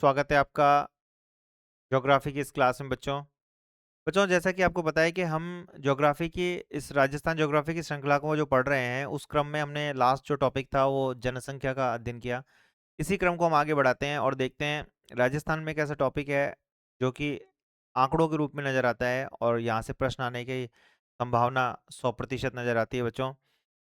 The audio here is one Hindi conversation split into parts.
स्वागत है आपका ज्योग्राफी की इस क्लास में बच्चों। बच्चों, जैसा कि आपको पता है कि हम ज्योग्राफी की इस राजस्थान ज्योग्राफी की श्रृंखला को जो पढ़ रहे हैं, उस क्रम में हमने लास्ट जो टॉपिक था वो जनसंख्या का अध्ययन किया। इसी क्रम को हम आगे बढ़ाते हैं और देखते हैं राजस्थान में एक ऐसा टॉपिक है जो कि आंकड़ों के रूप में नज़र आता है और यहाँ से प्रश्न आने की संभावना 100% नज़र आती है बच्चों।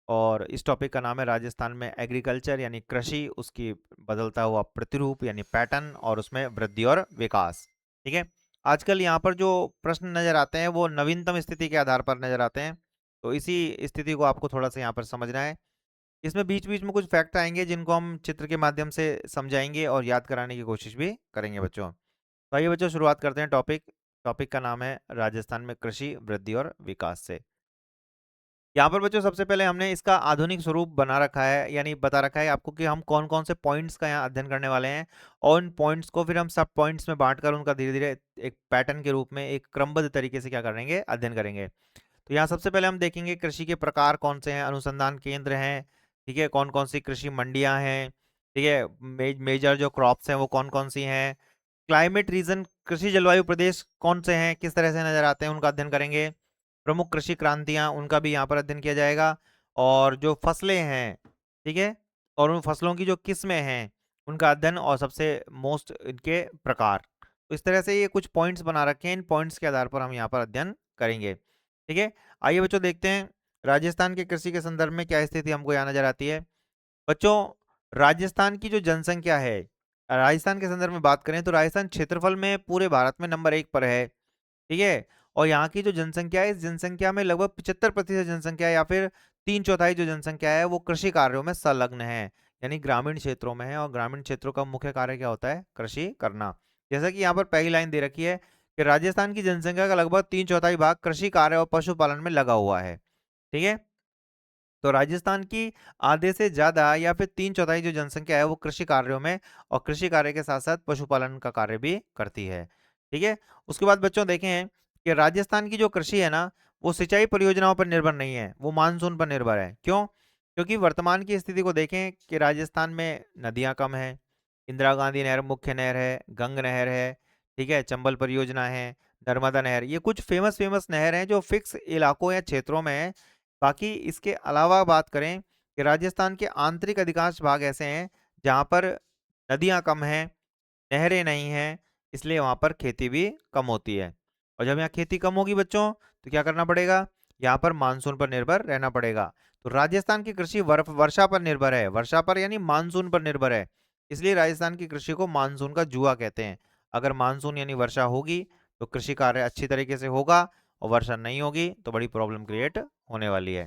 और इस टॉपिक का नाम है राजस्थान में एग्रीकल्चर यानी कृषि, उसकी बदलता हुआ प्रतिरूप यानी पैटर्न, और उसमें वृद्धि और विकास। ठीक है। आजकल यहाँ पर जो प्रश्न नजर आते हैं वो नवीनतम स्थिति के आधार पर नजर आते हैं, तो इसी स्थिति को आपको थोड़ा सा यहाँ पर समझना है। इसमें बीच बीच में कुछ फैक्ट आएंगे जिनको हम चित्र के माध्यम से समझाएंगे और याद कराने की कोशिश भी करेंगे बच्चों। तो आइए बच्चों, शुरुआत करते हैं। टॉपिक टॉपिक का नाम है राजस्थान में कृषि, वृद्धि और विकास से। यहाँ पर बच्चों सबसे पहले हमने इसका आधुनिक स्वरूप बना रखा है, यानी बता रखा है आपको कि हम कौन कौन से पॉइंट्स का यहाँ अध्ययन करने वाले हैं, और उन पॉइंट्स को फिर हम सब पॉइंट्स में बांटकर उनका धीरे धीरे एक पैटर्न के रूप में एक क्रमबद्ध तरीके से क्या करेंगे, अध्ययन करेंगे। तो यहाँ सबसे पहले हम देखेंगे कृषि के प्रकार कौन से हैं, अनुसंधान केंद्र हैं, ठीक है, कौन कौन सी कृषि मंडियां हैं, ठीक है, मेजर जो क्रॉप्स हैं वो कौन कौन सी हैं, क्लाइमेट रीजन कृषि जलवायु प्रदेश कौन से हैं, किस तरह से नजर आते हैं, उनका अध्ययन करेंगे। प्रमुख कृषि क्रांतियां, उनका भी यहाँ पर अध्ययन किया जाएगा। और जो फसलें हैं, ठीक है, और उन फसलों की जो किस्में हैं उनका अध्ययन, और सबसे मोस्ट इनके प्रकार। तो इस तरह से ये कुछ पॉइंट्स बना रखे हैं, इन पॉइंट्स के आधार पर हम यहाँ पर अध्ययन करेंगे। ठीक है। आइए बच्चों देखते हैं राजस्थान के कृषि के संदर्भ में क्या स्थिति हमको यहाँ नजर आती है। बच्चों, राजस्थान की जो जनसंख्या है, राजस्थान के संदर्भ में बात करें तो राजस्थान क्षेत्रफल में पूरे भारत में नंबर 1 पर है। ठीक है। और यहाँ की जो जनसंख्या है, इस जनसंख्या में लगभग 75% जनसंख्या या फिर 3/4 जो जनसंख्या है वो कृषि कार्यों में संलग्न है, यानी ग्रामीण क्षेत्रों में है। और ग्रामीण क्षेत्रों का मुख्य कार्य क्या होता है, कृषि करना। जैसा कि यहाँ पर पहली लाइन दे रखी है कि राजस्थान की जनसंख्या का लगभग 3/4 भाग कृषि कार्य और पशुपालन में लगा हुआ है। ठीक है। तो राजस्थान की आधे से ज्यादा या फिर 3/4 जो जनसंख्या है वो कृषि कार्यों में, और कृषि कार्य के साथ साथ पशुपालन का कार्य भी करती है। ठीक है। उसके बाद बच्चों देखें कि राजस्थान की जो कृषि है ना, वो सिंचाई परियोजनाओं पर निर्भर नहीं है, वो मानसून पर निर्भर है। क्यों? क्योंकि वर्तमान की स्थिति को देखें कि राजस्थान में नदियां कम है। इंदिरा गांधी नहर मुख्य नहर है, गंग नहर है, ठीक है, चंबल परियोजना है, नर्मदा नहर, ये कुछ फेमस फेमस नहर हैं जो फिक्स इलाकों या क्षेत्रों में है। बाकी इसके अलावा बात करें कि राजस्थान के आंतरिक अधिकांश भाग ऐसे हैं जहाँ पर नदियाँ कम हैं, नहरें नहीं हैं, इसलिए वहाँ पर खेती भी कम होती है। और जब यहाँ खेती कम होगी बच्चों, तो क्या करना पड़ेगा, यहाँ पर मानसून पर निर्भर रहना पड़ेगा। तो राजस्थान की कृषि वर्षा पर निर्भर है, वर्षा पर यानी मानसून पर निर्भर है। इसलिए राजस्थान की कृषि को मानसून का जुआ कहते हैं। अगर मानसून यानी वर्षा होगी तो कृषि कार्य अच्छी तरीके से होगा, और वर्षा नहीं होगी तो बड़ी प्रॉब्लम क्रिएट होने वाली है।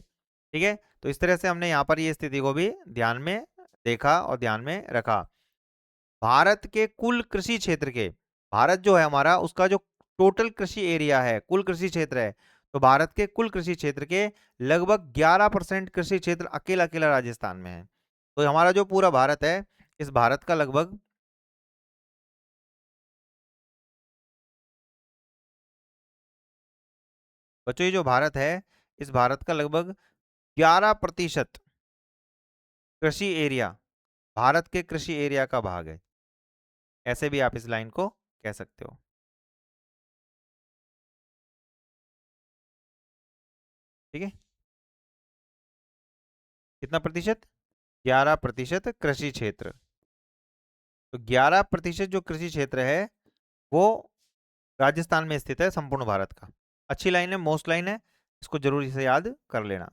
ठीक है। तो इस तरह से हमने यहाँ पर ये स्थिति को भी ध्यान में देखा और ध्यान में रखा। भारत के कुल कृषि क्षेत्र के, भारत जो है हमारा, उसका जो टोटल कृषि एरिया है, कुल कृषि क्षेत्र है, तो भारत के कुल कृषि क्षेत्र के लगभग 11% कृषि क्षेत्र अकेला अकेला राजस्थान में है। तो हमारा जो पूरा भारत है, इस भारत का लगभग, बच्चों ये जो भारत है, इस भारत का लगभग 11% कृषि एरिया भारत के कृषि एरिया का भाग है। ऐसे भी आप इस लाइन को कह सकते हो। ठीक है। कितना प्रतिशत? 11% कृषि क्षेत्र। तो 11% जो कृषि क्षेत्र है वो राजस्थान में स्थित है, संपूर्ण भारत का। अच्छी लाइन है, मोस्ट लाइन है, इसको जरूर से याद कर लेना।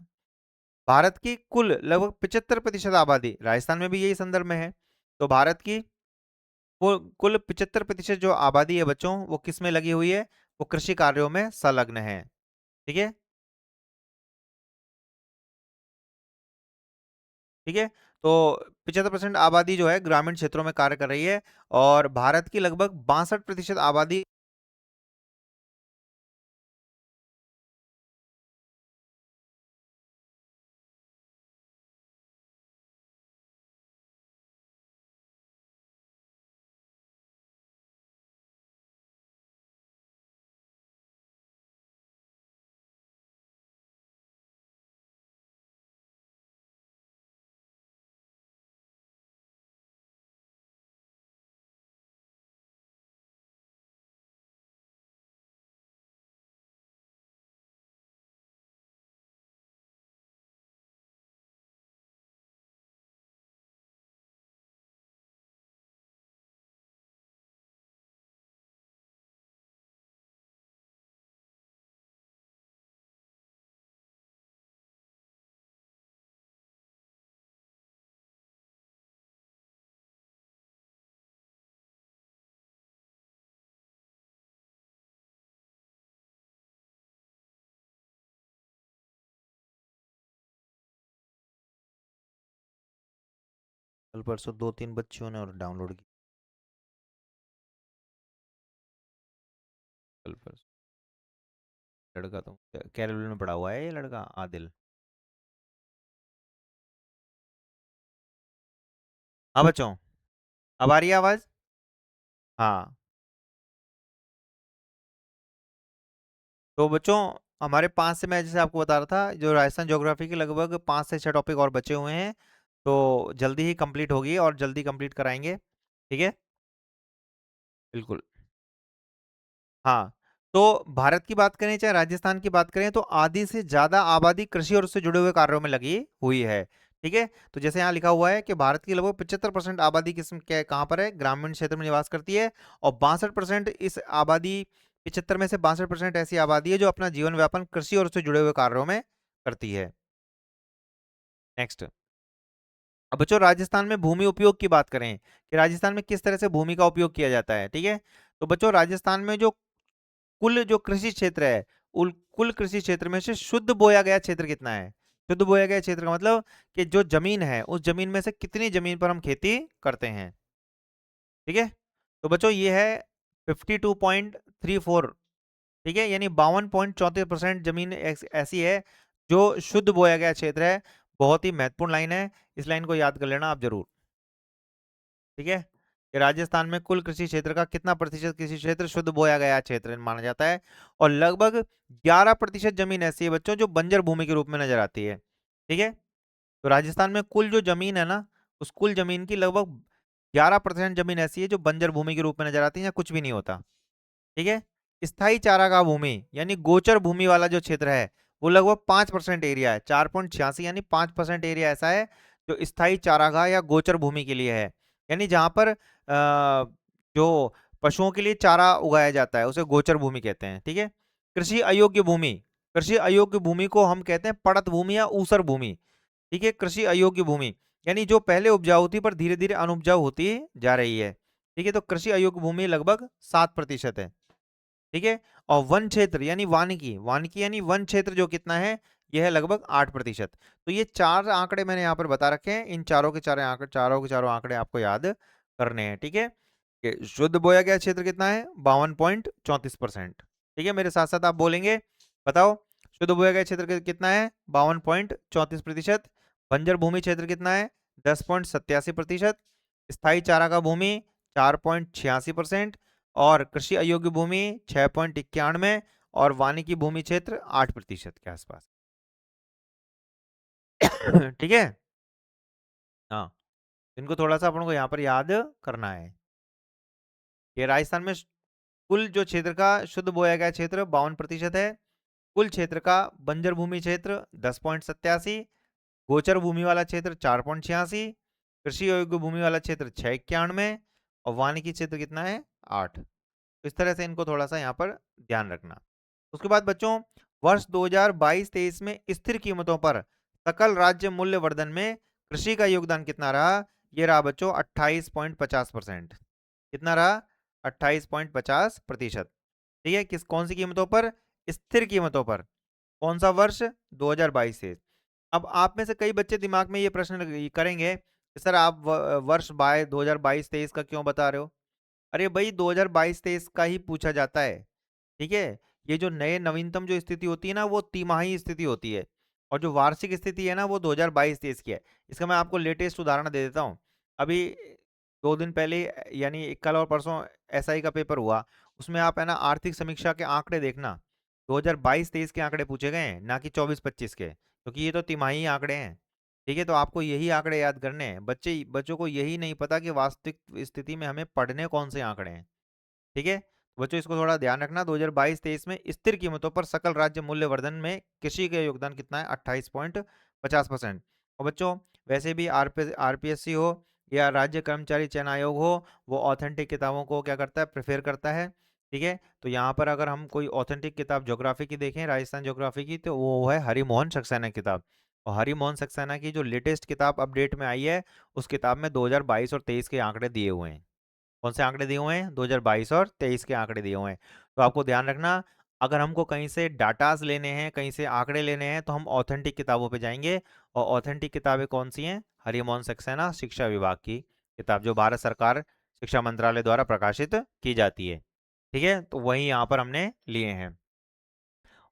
भारत की कुल लगभग 75% आबादी राजस्थान में भी यही संदर्भ में है। तो भारत की कुल 75% जो आबादी है बच्चों, वो किस में लगी हुई है, वो कृषि कार्यों में संलग्न है। ठीक है। ठीक है। तो 75% आबादी जो है ग्रामीण क्षेत्रों में कार्य कर रही है, और भारत की लगभग 62% आबादी कल परसों 2-3 बच्चों ने और डाउनलोड की। कल परसों लड़का तो कैरोलिन में पढ़ा हुआ है ये लड़का आदिल। हाँ बच्चों, अब आ रही है आवाज? हाँ। तो बच्चों, हमारे 5 से, मैं जैसे आपको बता रहा था, जो राजस्थान ज्योग्राफी के लगभग 5 से 6 टॉपिक और बचे हुए हैं, तो जल्दी ही कंप्लीट होगी और जल्दी कंप्लीट कराएंगे। ठीक है, बिल्कुल। हाँ, तो भारत की बात करें चाहे राजस्थान की बात करें, तो आधी से ज्यादा आबादी कृषि और उससे जुड़े हुए कार्यों में लगी हुई है। ठीक है, तो जैसे यहाँ लिखा हुआ है कि भारत की लगभग 75% आबादी किस्म के कहाँ पर है, ग्रामीण क्षेत्र में निवास करती है। और 62% इस आबादी, 75 में से 62% ऐसी आबादी है जो अपना जीवन व्यापन कृषि और उससे जुड़े हुए कार्यों में करती है। नेक्स्ट। अब बच्चों, राजस्थान में भूमि उपयोग की बात करें कि राजस्थान में किस तरह से भूमि का उपयोग किया जाता है। ठीक है, तो बच्चों, राजस्थान में जो कुल जो कृषि क्षेत्र है, कुल कृषि क्षेत्र में से शुद्ध बोया गया क्षेत्र कितना है? शुद्ध बोया गया क्षेत्र का मतलब कि जो जमीन है, उस जमीन में से कितनी जमीन पर हम खेती करते हैं। ठीक है, तो बच्चों ये है 52.34। ठीक है, यानी 52.34% जमीन ऐसी है जो शुद्ध बोया गया क्षेत्र है। बहुत ही महत्वपूर्ण लाइन है, इस लाइन को याद कर लेना आप जरूर। ठीक है, कि राजस्थान में कुल कृषि क्षेत्र का कितना प्रतिशत कृषि क्षेत्र शुद्ध बोया गया क्षेत्र माना जाता है। और लगभग 11% जमीन ऐसी है बच्चों जो बंजर भूमि के रूप में नजर आती है। ठीक है, तो राजस्थान में कुल जो जमीन है ना, उस कुल जमीन की लगभग 11% जमीन ऐसी है जो बंजर भूमि के रूप में नजर आती है या कुछ भी नहीं होता। ठीक है, स्थायी चारागाह भूमि यानी गोचर भूमि वाला जो क्षेत्र है, वो लगभग 5% एरिया है, 4.86 यानी 5% एरिया ऐसा है जो स्थायी चारागाह या गोचर भूमि के लिए है। यानी जहां पर जो पशुओं के लिए चारा उगाया जाता है उसे गोचर भूमि कहते हैं। ठीक है, कृषि अयोग्य भूमि, कृषि अयोग्य भूमि को हम कहते हैं पड़त भूमि या ऊसर भूमि। ठीक है, कृषि अयोग्य भूमि यानी जो पहले उपजाऊ थी पर धीरे धीरे अनुपजाऊ होती जा रही है। ठीक है, तो कृषि अयोग्य भूमि लगभग 7% है। ठीक है, और वन क्षेत्र यानी वानिकी, वानिकी यानी वन क्षेत्र जो कितना है, यह है लगभग 8%। तो ये 4 आंकड़े मैंने यहाँ पर बता रखे हैं, इन चारों के चारों आंकड़े, चारों के चारों आंकड़े आपको याद करने हैं। ठीक है, कि शुद्ध बोया गया क्षेत्र कितना है, 52.34%। ठीक है, मेरे साथ साथ आप बोलेंगे, बताओ शुद्ध बोया गया क्षेत्र कितना है, 52.34%। बंजर भूमि क्षेत्र कितना है, 10.87%। स्थायी चारा का भूमि 4.86%। और कृषि अयोग्य भूमि 6.91। और वानिकी भूमि क्षेत्र 8% के आसपास। ठीक है, हाँ, इनको थोड़ा सा अपन को यहाँ पर याद करना है कि राजस्थान में कुल जो क्षेत्र का शुद्ध बोया गया क्षेत्र 52% है। कुल क्षेत्र का बंजर भूमि क्षेत्र 10.87, गोचर भूमि वाला क्षेत्र 4.86, कृषि योग्य भूमि वाला क्षेत्र 6.91 और वानिकी क्षेत्र कितना है, 8। तो इस तरह से इनको थोड़ा सा यहाँ पर ध्यान रखना। उसके बाद बच्चों, वर्ष 2022-23 में स्थिर कीमतों पर सकल राज्य मूल्य वर्धन में कृषि का योगदान कितना रहा? ये रहा बच्चों 28.50%। कितना रहा? 28.50%। ठीक है, किस कौन सी कीमतों पर? स्थिर कीमतों पर। कौन सा वर्ष? 2022 से। अब आप में से कई बच्चे दिमाग में ये प्रश्न करेंगे कि सर आप वर्ष 2022-23 का क्यों बता रहे हो? अरे भाई, 2022-23 का ही पूछा जाता है। ठीक है, ये जो नए नवीनतम जो स्थिति होती है ना, वो तिमाही स्थिति होती है। और जो वार्षिक स्थिति है ना, वो 2022-23 की है। इसका मैं आपको लेटेस्ट उदाहरण दे देता हूँ। अभी 2 दिन पहले, यानी कल और परसों एसआई का पेपर हुआ, उसमें आप है ना आर्थिक समीक्षा के आंकड़े देखना, 2022-23 के आंकड़े पूछे गए हैं, ना कि 24-25 के, क्योंकि ये तो तिमाही आंकड़े हैं। ठीक है, तो आपको यही आंकड़े याद करने हैं। बच्चों को यही नहीं पता कि वास्तविक स्थिति में हमें पढ़ने कौन से आंकड़े हैं। ठीक है, तो बच्चों इसको थोड़ा ध्यान रखना। 2022-23 में स्थिर कीमतों पर सकल राज्य मूल्य वर्धन में कृषि का योगदान कितना है, 28.50%। और बच्चों, वैसे भी आरपीएससी हो या राज्य कर्मचारी चयन आयोग हो, वो ऑथेंटिक किताबों को क्या करता है, प्रेफर करता है। ठीक है, तो यहाँ पर अगर हम कोई ऑथेंटिक किताब ज्योग्राफी की देखें, राजस्थान ज्योग्राफी की, तो वो है हरिमोहन सक्सेना की किताब। और हरिमोहन सक्सेना की जो लेटेस्ट किताब अपडेट में आई है, उस किताब में 2022 और 23 के आंकड़े दिए हुए हैं। कौन से आंकड़े दिए हुए हैं? 2022 और 23 के आंकड़े दिए हुए हैं। तो आपको ध्यान रखना, अगर हमको कहीं से डाटाज लेने हैं, कहीं से आंकड़े लेने हैं, तो हम ऑथेंटिक किताबों पे जाएंगे। और ऑथेंटिक किताबें कौन सी हैं? हरिमोहन सक्सेना शिक्षा विभाग की किताब, जो भारत सरकार शिक्षा मंत्रालय द्वारा प्रकाशित की जाती है। ठीक है, तो वही यहाँ पर हमने लिए हैं।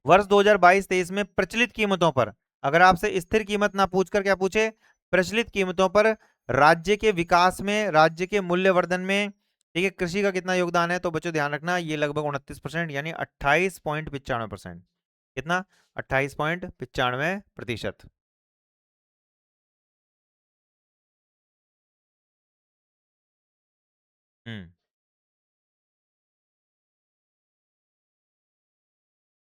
वर्ष 2022-23 में प्रचलित कीमतों पर, अगर आपसे स्थिर कीमत ना पूछकर क्या पूछे, प्रचलित कीमतों पर राज्य के विकास में, राज्य के मूल्यवर्धन में, ठीक है, कृषि का कितना योगदान है? तो बच्चों ध्यान रखना, ये लगभग 29% यानी 28.95%। कितना? 28.95%। हम्म,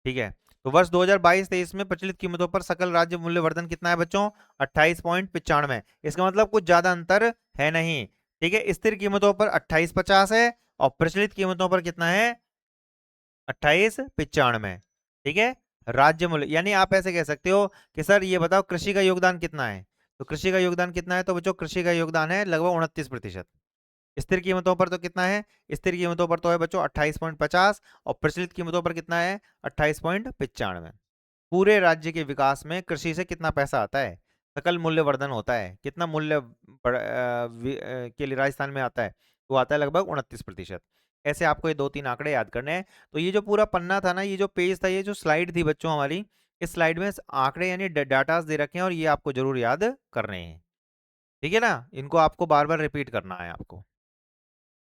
ठीक है। तो वर्ष 2022-23 में प्रचलित कीमतों पर सकल राज्य मूल्यवर्धन कितना है बच्चों? 28.95। इसका मतलब कुछ ज्यादा अंतर है नहीं। ठीक है, स्थिर कीमतों पर 28.50 है और प्रचलित कीमतों पर कितना है? 28.95। ठीक है, राज्य मूल्य, यानी आप ऐसे कह सकते हो कि सर ये बताओ कृषि का योगदान कितना है? तो कृषि का योगदान कितना है? तो बच्चों कृषि का योगदान है लगभग 29%। स्थिर कीमतों पर तो कितना है? स्थिर कीमतों पर तो है बच्चों 28.50 और प्रचलित कीमतों पर कितना है? 28.95। पूरे राज्य के विकास में कृषि से कितना पैसा आता है? सकल मूल्यवर्धन होता है, कितना मूल्य के लिए राजस्थान में आता है? वो आता है लगभग 29%। ऐसे आपको ये दो तीन आंकड़े याद करने हैं। तो ये जो पूरा पन्ना था ना, ये जो पेज था, ये जो स्लाइड थी बच्चों हमारी, इस स्लाइड में आंकड़े यानी डाटास दे रखे हैं और ये आपको जरूर याद करने हैं। ठीक है ना, इनको आपको बार बार रिपीट करना है आपको।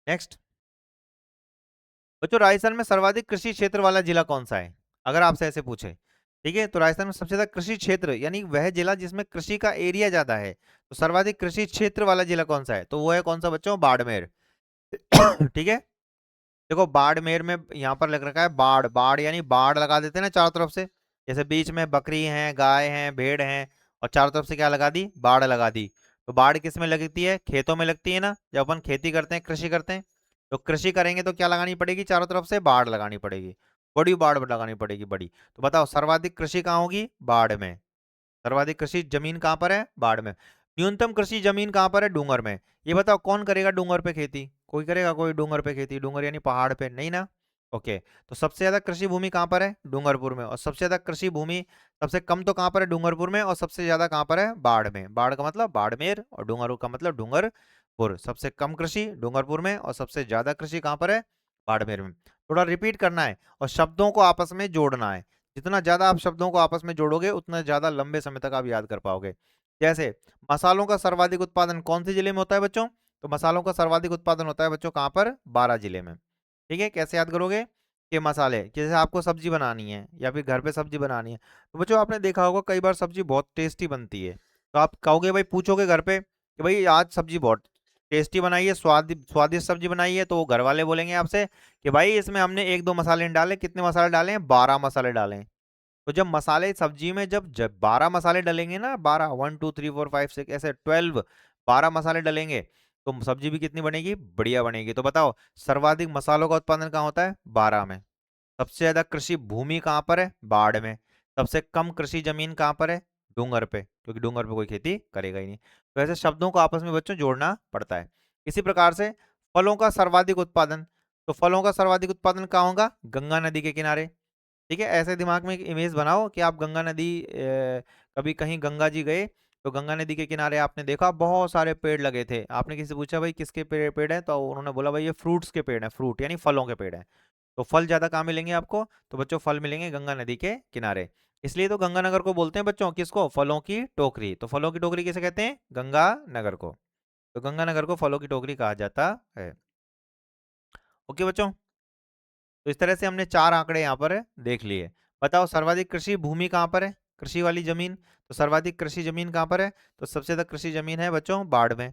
नेक्स्ट बच्चों, राजस्थान में सर्वाधिक कृषि क्षेत्र वाला जिला कौन सा है? अगर आपसे ऐसे पूछे, ठीक है, तो राजस्थान में सबसे ज्यादा कृषि क्षेत्र यानी वह जिला जिसमें कृषि का एरिया ज्यादा है, तो सर्वाधिक कृषि क्षेत्र वाला जिला कौन सा है? तो वो है कौन सा बच्चों? बाड़मेर। ठीक है, देखो बाड़मेर में यहाँ पर लग रखा है बाढ़, बाढ़ यानी बाढ़ लगा देते हैं ना चारों तरफ से, जैसे बीच में बकरी है, गाय है, भेड़ है, और चारों तरफ से क्या लगा दी? बाढ़ लगा दी। तो बाढ़ किस में लगती है? खेतों में लगती है ना, जब अपन खेती करते हैं, कृषि करते हैं, तो कृषि करेंगे तो क्या लगानी पड़ेगी? चारों तरफ से बाढ़ लगानी पड़ेगी, बड़ी बाढ़ लगानी पड़ेगी, बड़ी। तो बताओ सर्वाधिक कृषि कहाँ होगी? बाढ़ में। सर्वाधिक कृषि जमीन कहाँ पर है? बाढ़ में। न्यूनतम कृषि जमीन कहाँ पर है? डूंगर में। ये बताओ कौन करेगा डूंगर पे खेती? कोई करेगा कोई डूंगर पे खेती? डूंगर यानी पहाड़ पे नहीं ना। ओके, तो सबसे ज्यादा कृषि भूमि कहाँ पर है? डूंगरपुर में। और सबसे ज्यादा कृषि भूमि, सबसे कम तो कहाँ पर है? डूंगरपुर में। और सबसे ज्यादा कहाँ पर है? बाढ़ में। बाढ़ का मतलब बाड़मेर और डूंगर का मतलब डूंगरपुर। सबसे कम कृषि डूंगरपुर में और सबसे ज्यादा कृषि कहाँ पर है? बाड़मेर में। थोड़ा रिपीट करना है और शब्दों को आपस में जोड़ना है। जितना ज्यादा आप शब्दों को आपस में जोड़ोगे उतना ज्यादा लंबे समय तक आप याद कर पाओगे। जैसे मसालों का सर्वाधिक उत्पादन कौन से जिले में होता है बच्चों? तो मसालों का सर्वाधिक उत्पादन होता है बच्चों कहाँ पर? 12 जिले में। ठीक है, कैसे याद करोगे? कि मसाले, कि जैसे आपको सब्जी बनानी है या फिर घर पे सब्जी बनानी है, तो बच्चों आपने देखा होगा कई बार सब्जी बहुत टेस्टी बनती है, तो आप कहोगे भाई, पूछोगे घर पे कि भाई आज सब्जी बहुत टेस्टी बनाई है, स्वादिष्ट सब्जी बनाई है, तो वो घर वाले बोलेंगे आपसे कि भाई इसमें हमने एक दो मसाले नहीं डाले। कितने मसाले डाले हैं? 12 मसाले डाले हैं। तो जब मसाले सब्जी में जब जब 12 मसाले डलेंगे ना, 12, 1 2 3 4 5 6 ऐसे 12, 12 मसाले डलेंगे, तो सब्जी भी कितनी बनेगी? बढ़िया बनेगी। तो बताओ सर्वाधिक मसालों का उत्पादन कहाँ होता है? 12 में। सबसे ज्यादा कृषि भूमि कहाँ पर है? बाढ़ में। सबसे कम कृषि जमीन कहाँ पर है? डूंगर पे, क्योंकि डूंगर पे कोई खेती करेगा ही नहीं। तो ऐसे शब्दों को आपस में बच्चों जोड़ना पड़ता है। इसी प्रकार से फलों का सर्वाधिक उत्पादन, तो फलों का सर्वाधिक उत्पादन कहाँ होगा? गंगा नदी के किनारे। ठीक है, ऐसे दिमाग में एक इमेज बनाओ कि आप गंगा नदी, कभी कहीं गंगा जी गए, तो गंगा नदी के किनारे आपने देखा बहुत सारे पेड़ लगे थे। आपने किसी से पूछा भाई किसके पेड़ हैं, तो उन्होंने बोला भाई ये फ्रूट्स के पेड़ हैं, फ्रूट यानी फलों के पेड़ हैं। तो फल ज्यादा कहाँ मिलेंगे आपको? तो बच्चों फल मिलेंगे गंगा नदी के किनारे। इसलिए तो गंगानगर को बोलते हैं बच्चों किसको? फलों की टोकरी। तो फलों की टोकरी किसे कहते हैं? गंगा नगर को। तो गंगानगर को फलों की टोकरी कहा जाता है। ओके बच्चों, तो इस तरह से हमने चार आंकड़े यहाँ पर देख लिए। बताओ सर्वाधिक कृषि भूमि कहाँ पर है? कृषि वाली जमीन। तो सर्वाधिक कृषि जमीन कहाँ पर है? तो सबसे ज्यादा कृषि जमीन है बच्चों बाढ़ में।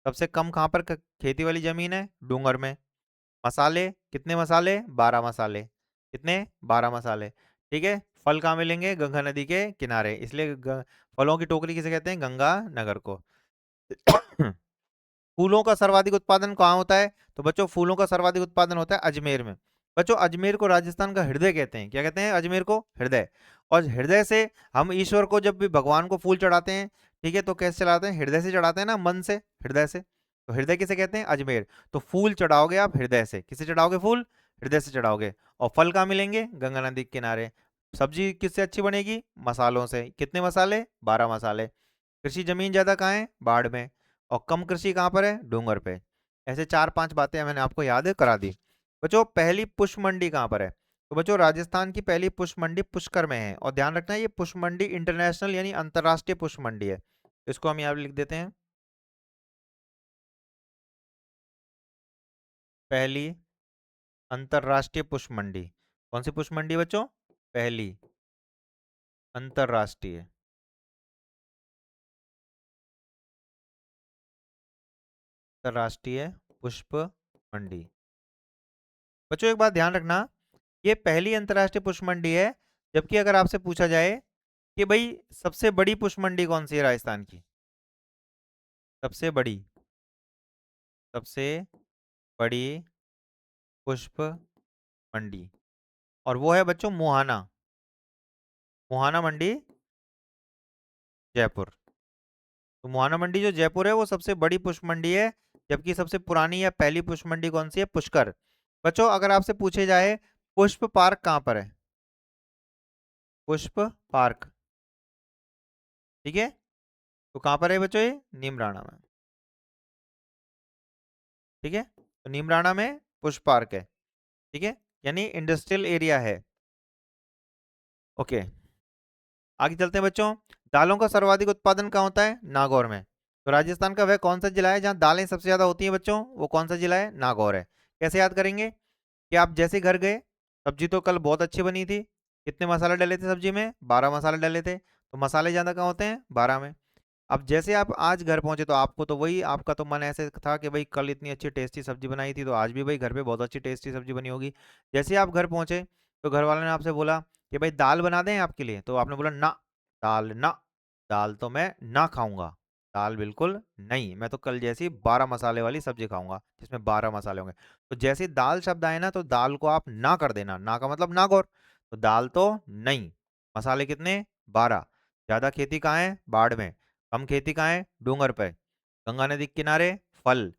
सबसे कम कहाँ पर खेती वाली जमीन है? डूंगर में। मसाले कितने? मसाले 12 मसाले। कितने? 12 मसाले। ठीक है, फल कहाँ मिलेंगे? गंगा नदी के किनारे, इसलिए फलों की टोकरी किसे कहते हैं? गंगा नगर को। फूलों का सर्वाधिक उत्पादन कहाँ होता है? तो बच्चों फूलों का सर्वाधिक उत्पादन होता है अजमेर में। बच्चों अजमेर को राजस्थान का हृदय कहते हैं। क्या कहते हैं? अजमेर को हृदय। और हृदय से हम ईश्वर को, जब भी भगवान को फूल चढ़ाते हैं, ठीक है, तो कैसे चढ़ाते हैं? हृदय से चढ़ाते हैं ना, मन से, हृदय से। तो हृदय किसे कहते हैं? अजमेर। तो फूल चढ़ाओगे आप हृदय से। किसे चढ़ाओगे फूल? हृदय से चढ़ाओगे। और फल कहाँ मिलेंगे? गंगा नदी के किनारे। सब्जी किससे अच्छी बनेगी? मसालों से। कितने मसाले? 12 मसाले। कृषि जमीन ज्यादा कहाँ है? बाढ़ में। और कम कृषि कहाँ पर है? डूंगर पे। ऐसे 4-5 बातें मैंने आपको याद करा दी। बच्चों पहली पुष्प मंडी कहाँ पर है? तो बच्चों राजस्थान की पहली पुष्प मंडी पुष्कर में है। और ध्यान रखना ये पुष्प मंडी इंटरनेशनल यानी अंतरराष्ट्रीय पुष्प मंडी है। इसको हम यहाँ पे लिख देते हैं, पहली अंतरराष्ट्रीय पुष्प मंडी। कौन सी पुष्प मंडी बच्चों? पहली अंतरराष्ट्रीय अंतरराष्ट्रीय पुष्प मंडी। बच्चों एक बात ध्यान रखना, ये पहली अंतरराष्ट्रीय पुष्प मंडी है। जबकि अगर आपसे पूछा जाए कि भाई सबसे बड़ी पुष्प मंडी कौन सी है राजस्थान की, सबसे बड़ी, सबसे बड़ी पुष्प मंडी, और वो है बच्चों मुहाना, मुहाना मंडी जयपुर। तो मुहाना मंडी जो जयपुर है वो सबसे बड़ी पुष्प मंडी है। जबकि सबसे पुरानी या पहली पुष्प मंडी कौन सी है? पुष्कर। बच्चों अगर आपसे पूछे जाए पुष्प पार्क कहाँ पर है, पुष्प पार्क, ठीक है, तो कहाँ पर है बच्चों? ये नीमराणा में, ठीक है। तो नीमराणा में पुष्प पार्क है, ठीक है, यानी इंडस्ट्रियल एरिया है। ओके, आगे चलते हैं बच्चों। दालों का सर्वाधिक उत्पादन कहाँ होता है? नागौर में। तो राजस्थान का वह कौन सा जिला है जहाँ दालें सबसे ज्यादा होती हैं बच्चों? वो कौन सा जिला है? नागौर है। कैसे याद करेंगे कि आप जैसे घर गए, सब्जी तो कल बहुत अच्छी बनी थी, कितने मसाले डाले थे सब्जी में? 12 मसाले डाले थे। तो मसाले ज्यादा कहाँ होते हैं? 12 में। अब जैसे आप आज घर पहुंचे तो आपको तो वही, आपका तो मन ऐसे था कि भाई कल इतनी अच्छी टेस्टी सब्जी बनाई थी तो आज भी भाई घर पे बहुत अच्छी टेस्टी सब्जी बनी होगी। जैसे आप घर पहुंचे तो घर वाले ने आपसे बोला कि भाई दाल बना दें आपके लिए, तो आपने बोला ना, दाल ना, दाल तो मैं ना खाऊंगा, दाल बिल्कुल नहीं, मैं तो कल जैसी 12 मसाले वाली सब्जी खाऊंगा जिसमें 12 मसाले होंगे। तो जैसे दाल शब्द आए ना तो दाल को आप ना कर देना, ना का मतलब नागौर। तो दाल तो नहीं, मसाले कितने? 12। ज्यादा खेती कहाँ है? बाढ़ में। कम खेती कहाँ है? डूंगर पे। गंगा नदी के किनारे फल,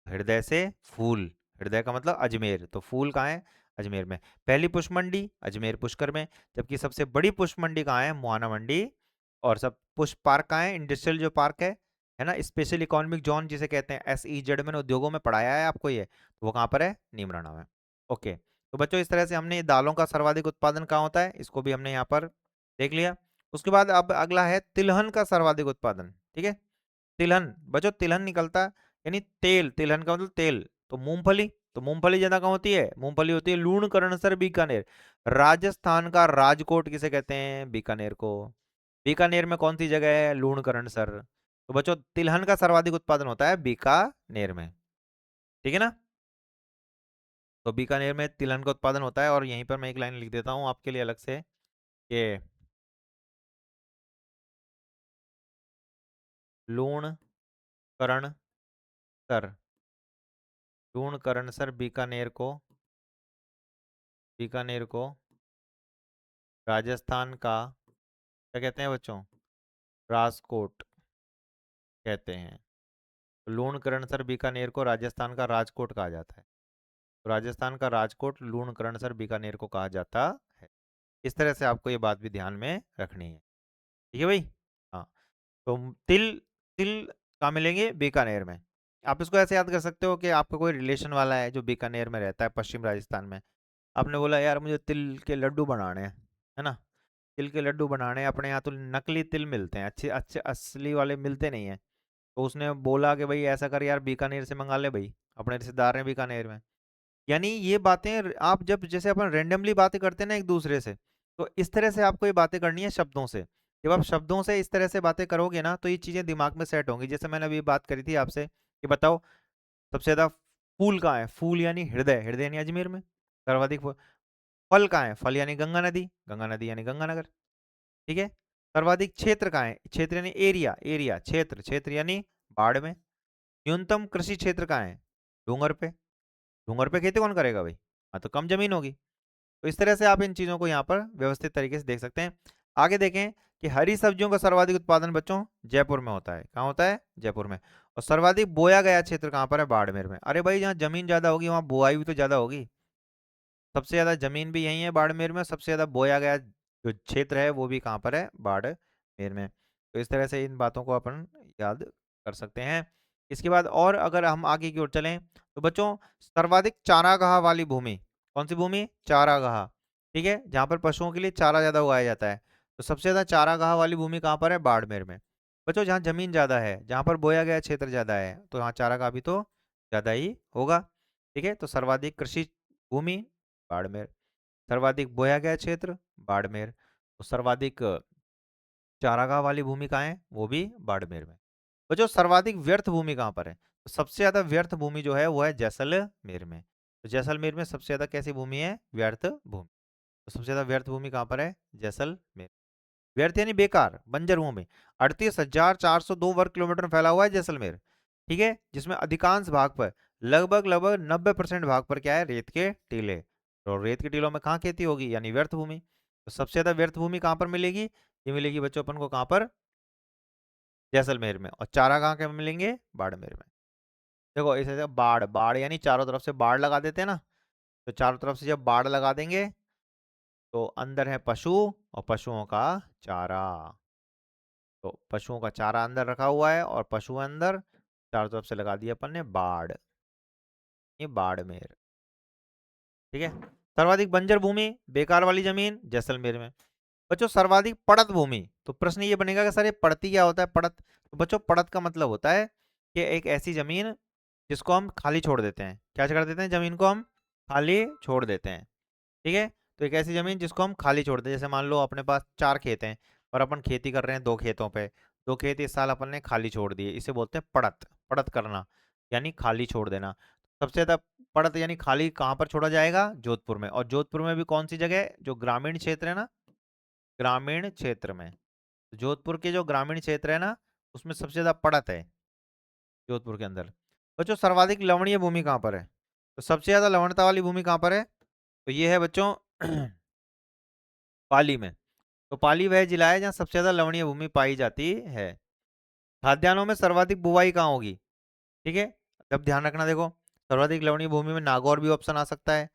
हृदय से फूल, हृदय का मतलब अजमेर, तो फूल कहाँ है? अजमेर में। पहली पुष्प मंडी अजमेर पुष्कर में। जबकि सबसे बड़ी पुष्प मंडी कहाँ है? मुहाना मंडी। और सब पुष्प पार्क कहाँ है? इंडस्ट्रियल जो पार्क है ना, स्पेशल इकोनॉमिक जोन जिसे कहते हैं, SEZ, मैंने उद्योगों में पढ़ाया है आपको ये, तो वो कहाँ पर है? नीमराणा में। ओके, तो बच्चों इस तरह से हमने दालों का सर्वाधिक उत्पादन कहाँ होता है इसको भी हमने यहाँ पर देख लिया। उसके बाद अब अगला है तिलहन का सर्वाधिक उत्पादन, ठीक है। तिलहन बच्चों, तिलहन निकलता यानी तेल, तिलहन का मतलब तेल। तो मूंगफली, तो मूंगफली ज्यादा कहाँ होती है? मूंगफली होती है लूणकरणसर बीकानेर। राजस्थान का राजकोट किसे कहते हैं? बीकानेर को। बीकानेर में कौन सी जगह है? लूणकरणसर। तो बच्चों तिलहन का सर्वाधिक उत्पादन होता है बीकानेर में, ठीक है ना। तो बीकानेर में तिलहन का उत्पादन होता है। और यहीं पर मैं एक लाइन लिख देता हूँ आपके लिए अलग से कि लूणकरणसर, लूणकरणसर बीकानेर को राजस्थान का क्या कहते हैं बच्चों? राजकोट कहते हैं। तो लूणकरणसर बीकानेर को राजस्थान का राजकोट कहा जाता है। तो राजस्थान का राजकोट लूणकरणसर बीकानेर को कहा जाता है। इस तरह से आपको ये बात भी ध्यान में रखनी है, ठीक है भाई। हाँ, तो तिल, तिल कहाँ मिलेंगे? बीकानेर में। आप इसको ऐसे याद कर सकते हो कि आपका कोई रिलेशन वाला है जो बीकानेर में रहता है, पश्चिम राजस्थान में। आपने बोला यार मुझे तिल के लड्डू बनाने हैं, है ना, तिल के लड्डू बनाने हैं। अपने यहाँ तो नकली तिल मिलते हैं, अच्छे अच्छे असली वाले मिलते नहीं है। तो उसने बोला कि भाई ऐसा कर यार बीकानेर से मंगा ले भाई, अपने रिश्तेदार हैं बीकानेर में। यानी ये बातें आप जब जैसे अपन रेंडमली बातें करते हैं ना एक दूसरे से, तो इस तरह से आपको ये बातें करनी है शब्दों से। जब आप शब्दों से इस तरह से बातें करोगे ना तो ये चीजें दिमाग में सेट होंगी। जैसे मैंने अभी बात करी थी आपसे कि बताओ सबसे ज्यादा फूल कहाँ है? फूल यानी हृदय, हृदय यानी अजमेर में सर्वाधिक फल कहाँ है? फल यानी गंगा नदी, गंगा नदी यानी गंगानगर, ठीक है। सर्वाधिक क्षेत्र कहाँ है? क्षेत्र यानी एरिया, एरिया क्षेत्र, क्षेत्र यानी बाढ़ में। न्यूनतम कृषि क्षेत्र कहाँ है? डूंगर पे। डूंगर पे खेती कौन करेगा भाई? हाँ, तो कम जमीन होगी। तो इस तरह से आप इन चीजों को यहाँ पर व्यवस्थित तरीके से देख सकते हैं। आगे देखें कि हरी सब्जियों का सर्वाधिक उत्पादन बच्चों जयपुर में होता है। कहाँ होता है? जयपुर में। और सर्वाधिक बोया गया क्षेत्र कहाँ पर है? बाड़मेर में। अरे भाई जहाँ जमीन ज्यादा होगी वहां बुआई भी तो ज्यादा होगी। सबसे ज्यादा जमीन भी यही है बाड़मेर में, सबसे ज्यादा बोया गया जो क्षेत्र है वो भी कहाँ पर है? बाड़मेर में। तो इस तरह से इन बातों को अपन याद कर सकते हैं। इसके बाद और अगर हम आगे की ओर चलें तो बच्चों सर्वाधिक चारागाह वाली भूमि कौन सी भूमि? चारागाह। ठीक है, जहां पर पशुओं के लिए चारा ज्यादा उगाया जाता है। तो सबसे ज्यादा चारागाह वाली भूमि कहाँ पर है? बाड़मेर में। बच्चों जहाँ जमीन ज्यादा है, जहां पर बोया गया क्षेत्र ज्यादा है, तो यहाँ चारागाह भी तो ज्यादा ही होगा। ठीक है, तो सर्वाधिक कृषि भूमि बाड़मेर, सर्वाधिक बोया गया क्षेत्र बाड़मेर, तो सर्वाधिक चारागाह वाली भूमि कहाँ है? वो भी बाड़मेर में। तो जो सर्वाधिक व्यर्थ भूमि कहाँ पर है? तो सबसे ज्यादा व्यर्थ भूमि जो है वो है जैसलमेर में। तो जैसलमेर में सबसे ज्यादा कैसी भूमि है? व्यर्थ भूमि। तो सबसे ज्यादा व्यर्थ भूमि कहाँ पर है? जैसलमेर। व्यर्थ यानी बेकार, बंजर भूमि। 38,402 वर्ग किलोमीटर में फैला हुआ है जैसलमेर। ठीक है, जिसमें अधिकांश भाग पर लगभग लगभग 90% भाग पर क्या है? रेत के टीले। तो रेत के टीलों में कहाँ खेती होगी? यानी व्यर्थ भूमि। तो सबसे ज्यादा व्यर्थ भूमि कहाँ पर मिलेगी? ये मिलेगी बच्चों अपन को कहाँ पर? जैसलमेर में। और चारा कहाँ के मिलेंगे? बाड़मेर में। देखो इसे बाढ़, बाढ़ यानी चारों तरफ से बाढ़ लगा देते हैं ना। तो चारों तरफ से जब बाढ़ लगा देंगे तो अंदर है पशु और पशुओं का चारा। तो पशुओं का चारा अंदर रखा हुआ है और पशु अंदर, चारों तरफ से लगा दिया अपन ने बाढ़, ये बाड़मेर। ठीक है, सर्वाधिक बंजर भूमि, बेकार वाली जमीन, जैसलमेर में। बच्चों सर्वाधिक पड़त भूमि, तो प्रश्न ये बनेगा कि सर ये पड़ती क्या होता है? पड़त, तो बच्चों पड़त का मतलब होता है कि एक ऐसी जमीन जिसको हम खाली छोड़ देते हैं। क्या कर देते हैं? जमीन को हम खाली छोड़ देते हैं। ठीक है, तो एक ऐसी जमीन जिसको हम खाली छोड़ दें, जैसे मान लो अपने पास 4 खेत हैं और अपन खेती कर रहे हैं 2 खेतों पे। 2 खेत इस साल अपन ने खाली छोड़ दिए, इसे बोलते हैं पड़त। पड़त करना यानी खाली छोड़ देना। सबसे ज्यादा पड़त यानी खाली कहाँ पर छोड़ा जाएगा? जोधपुर में। और जोधपुर में भी कौन सी जगह? जो ग्रामीण क्षेत्र है ना, ग्रामीण क्षेत्र में। जोधपुर के जो ग्रामीण क्षेत्र है ना, उसमें सबसे ज्यादा पड़त है जोधपुर के अंदर। बच्चों सर्वाधिक लवणीय भूमि कहाँ पर है? तो सबसे ज्यादा लवणता वाली भूमि कहाँ पर है? तो ये है बच्चों पाली में। तो पाली वह जिला है जहाँ सबसे ज्यादा लवणीय भूमि पाई जाती है। खाद्यान्नों में सर्वाधिक बुवाई कहाँ होगी? ठीक है, जब ध्यान रखना, देखो सर्वाधिक लवणीय भूमि में नागौर भी ऑप्शन आ सकता है।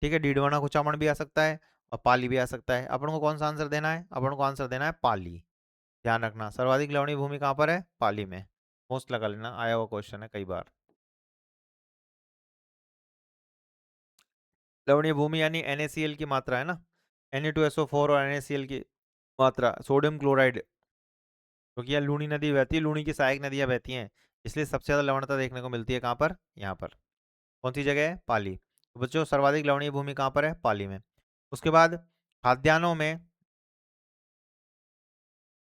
ठीक है, डीडवाना कुचामन भी आ सकता है और पाली भी आ सकता है। अपन को कौन सा आंसर देना है? अपन को आंसर देना है पाली। ध्यान रखना, सर्वाधिक लवणीय भूमि कहाँ पर है? पाली में। मोस्ट लगा लेना, आया हुआ क्वेश्चन है कई बार। लवणीय भूमि यानी NaCl की मात्रा है ना, Na2SO4 और NaCl की मात्रा, सोडियम क्लोराइड, क्योंकि यहाँ लूनी नदी बहती है, लूनी की सहायक नदियां बहती हैं, इसलिए सबसे ज्यादा लवणता देखने को मिलती है कहाँ पर? यहाँ पर। कौन सी जगह है? पाली। तो बच्चों सर्वाधिक लवणीय भूमि कहाँ पर है? पाली में। उसके बाद खाद्यान्नों में,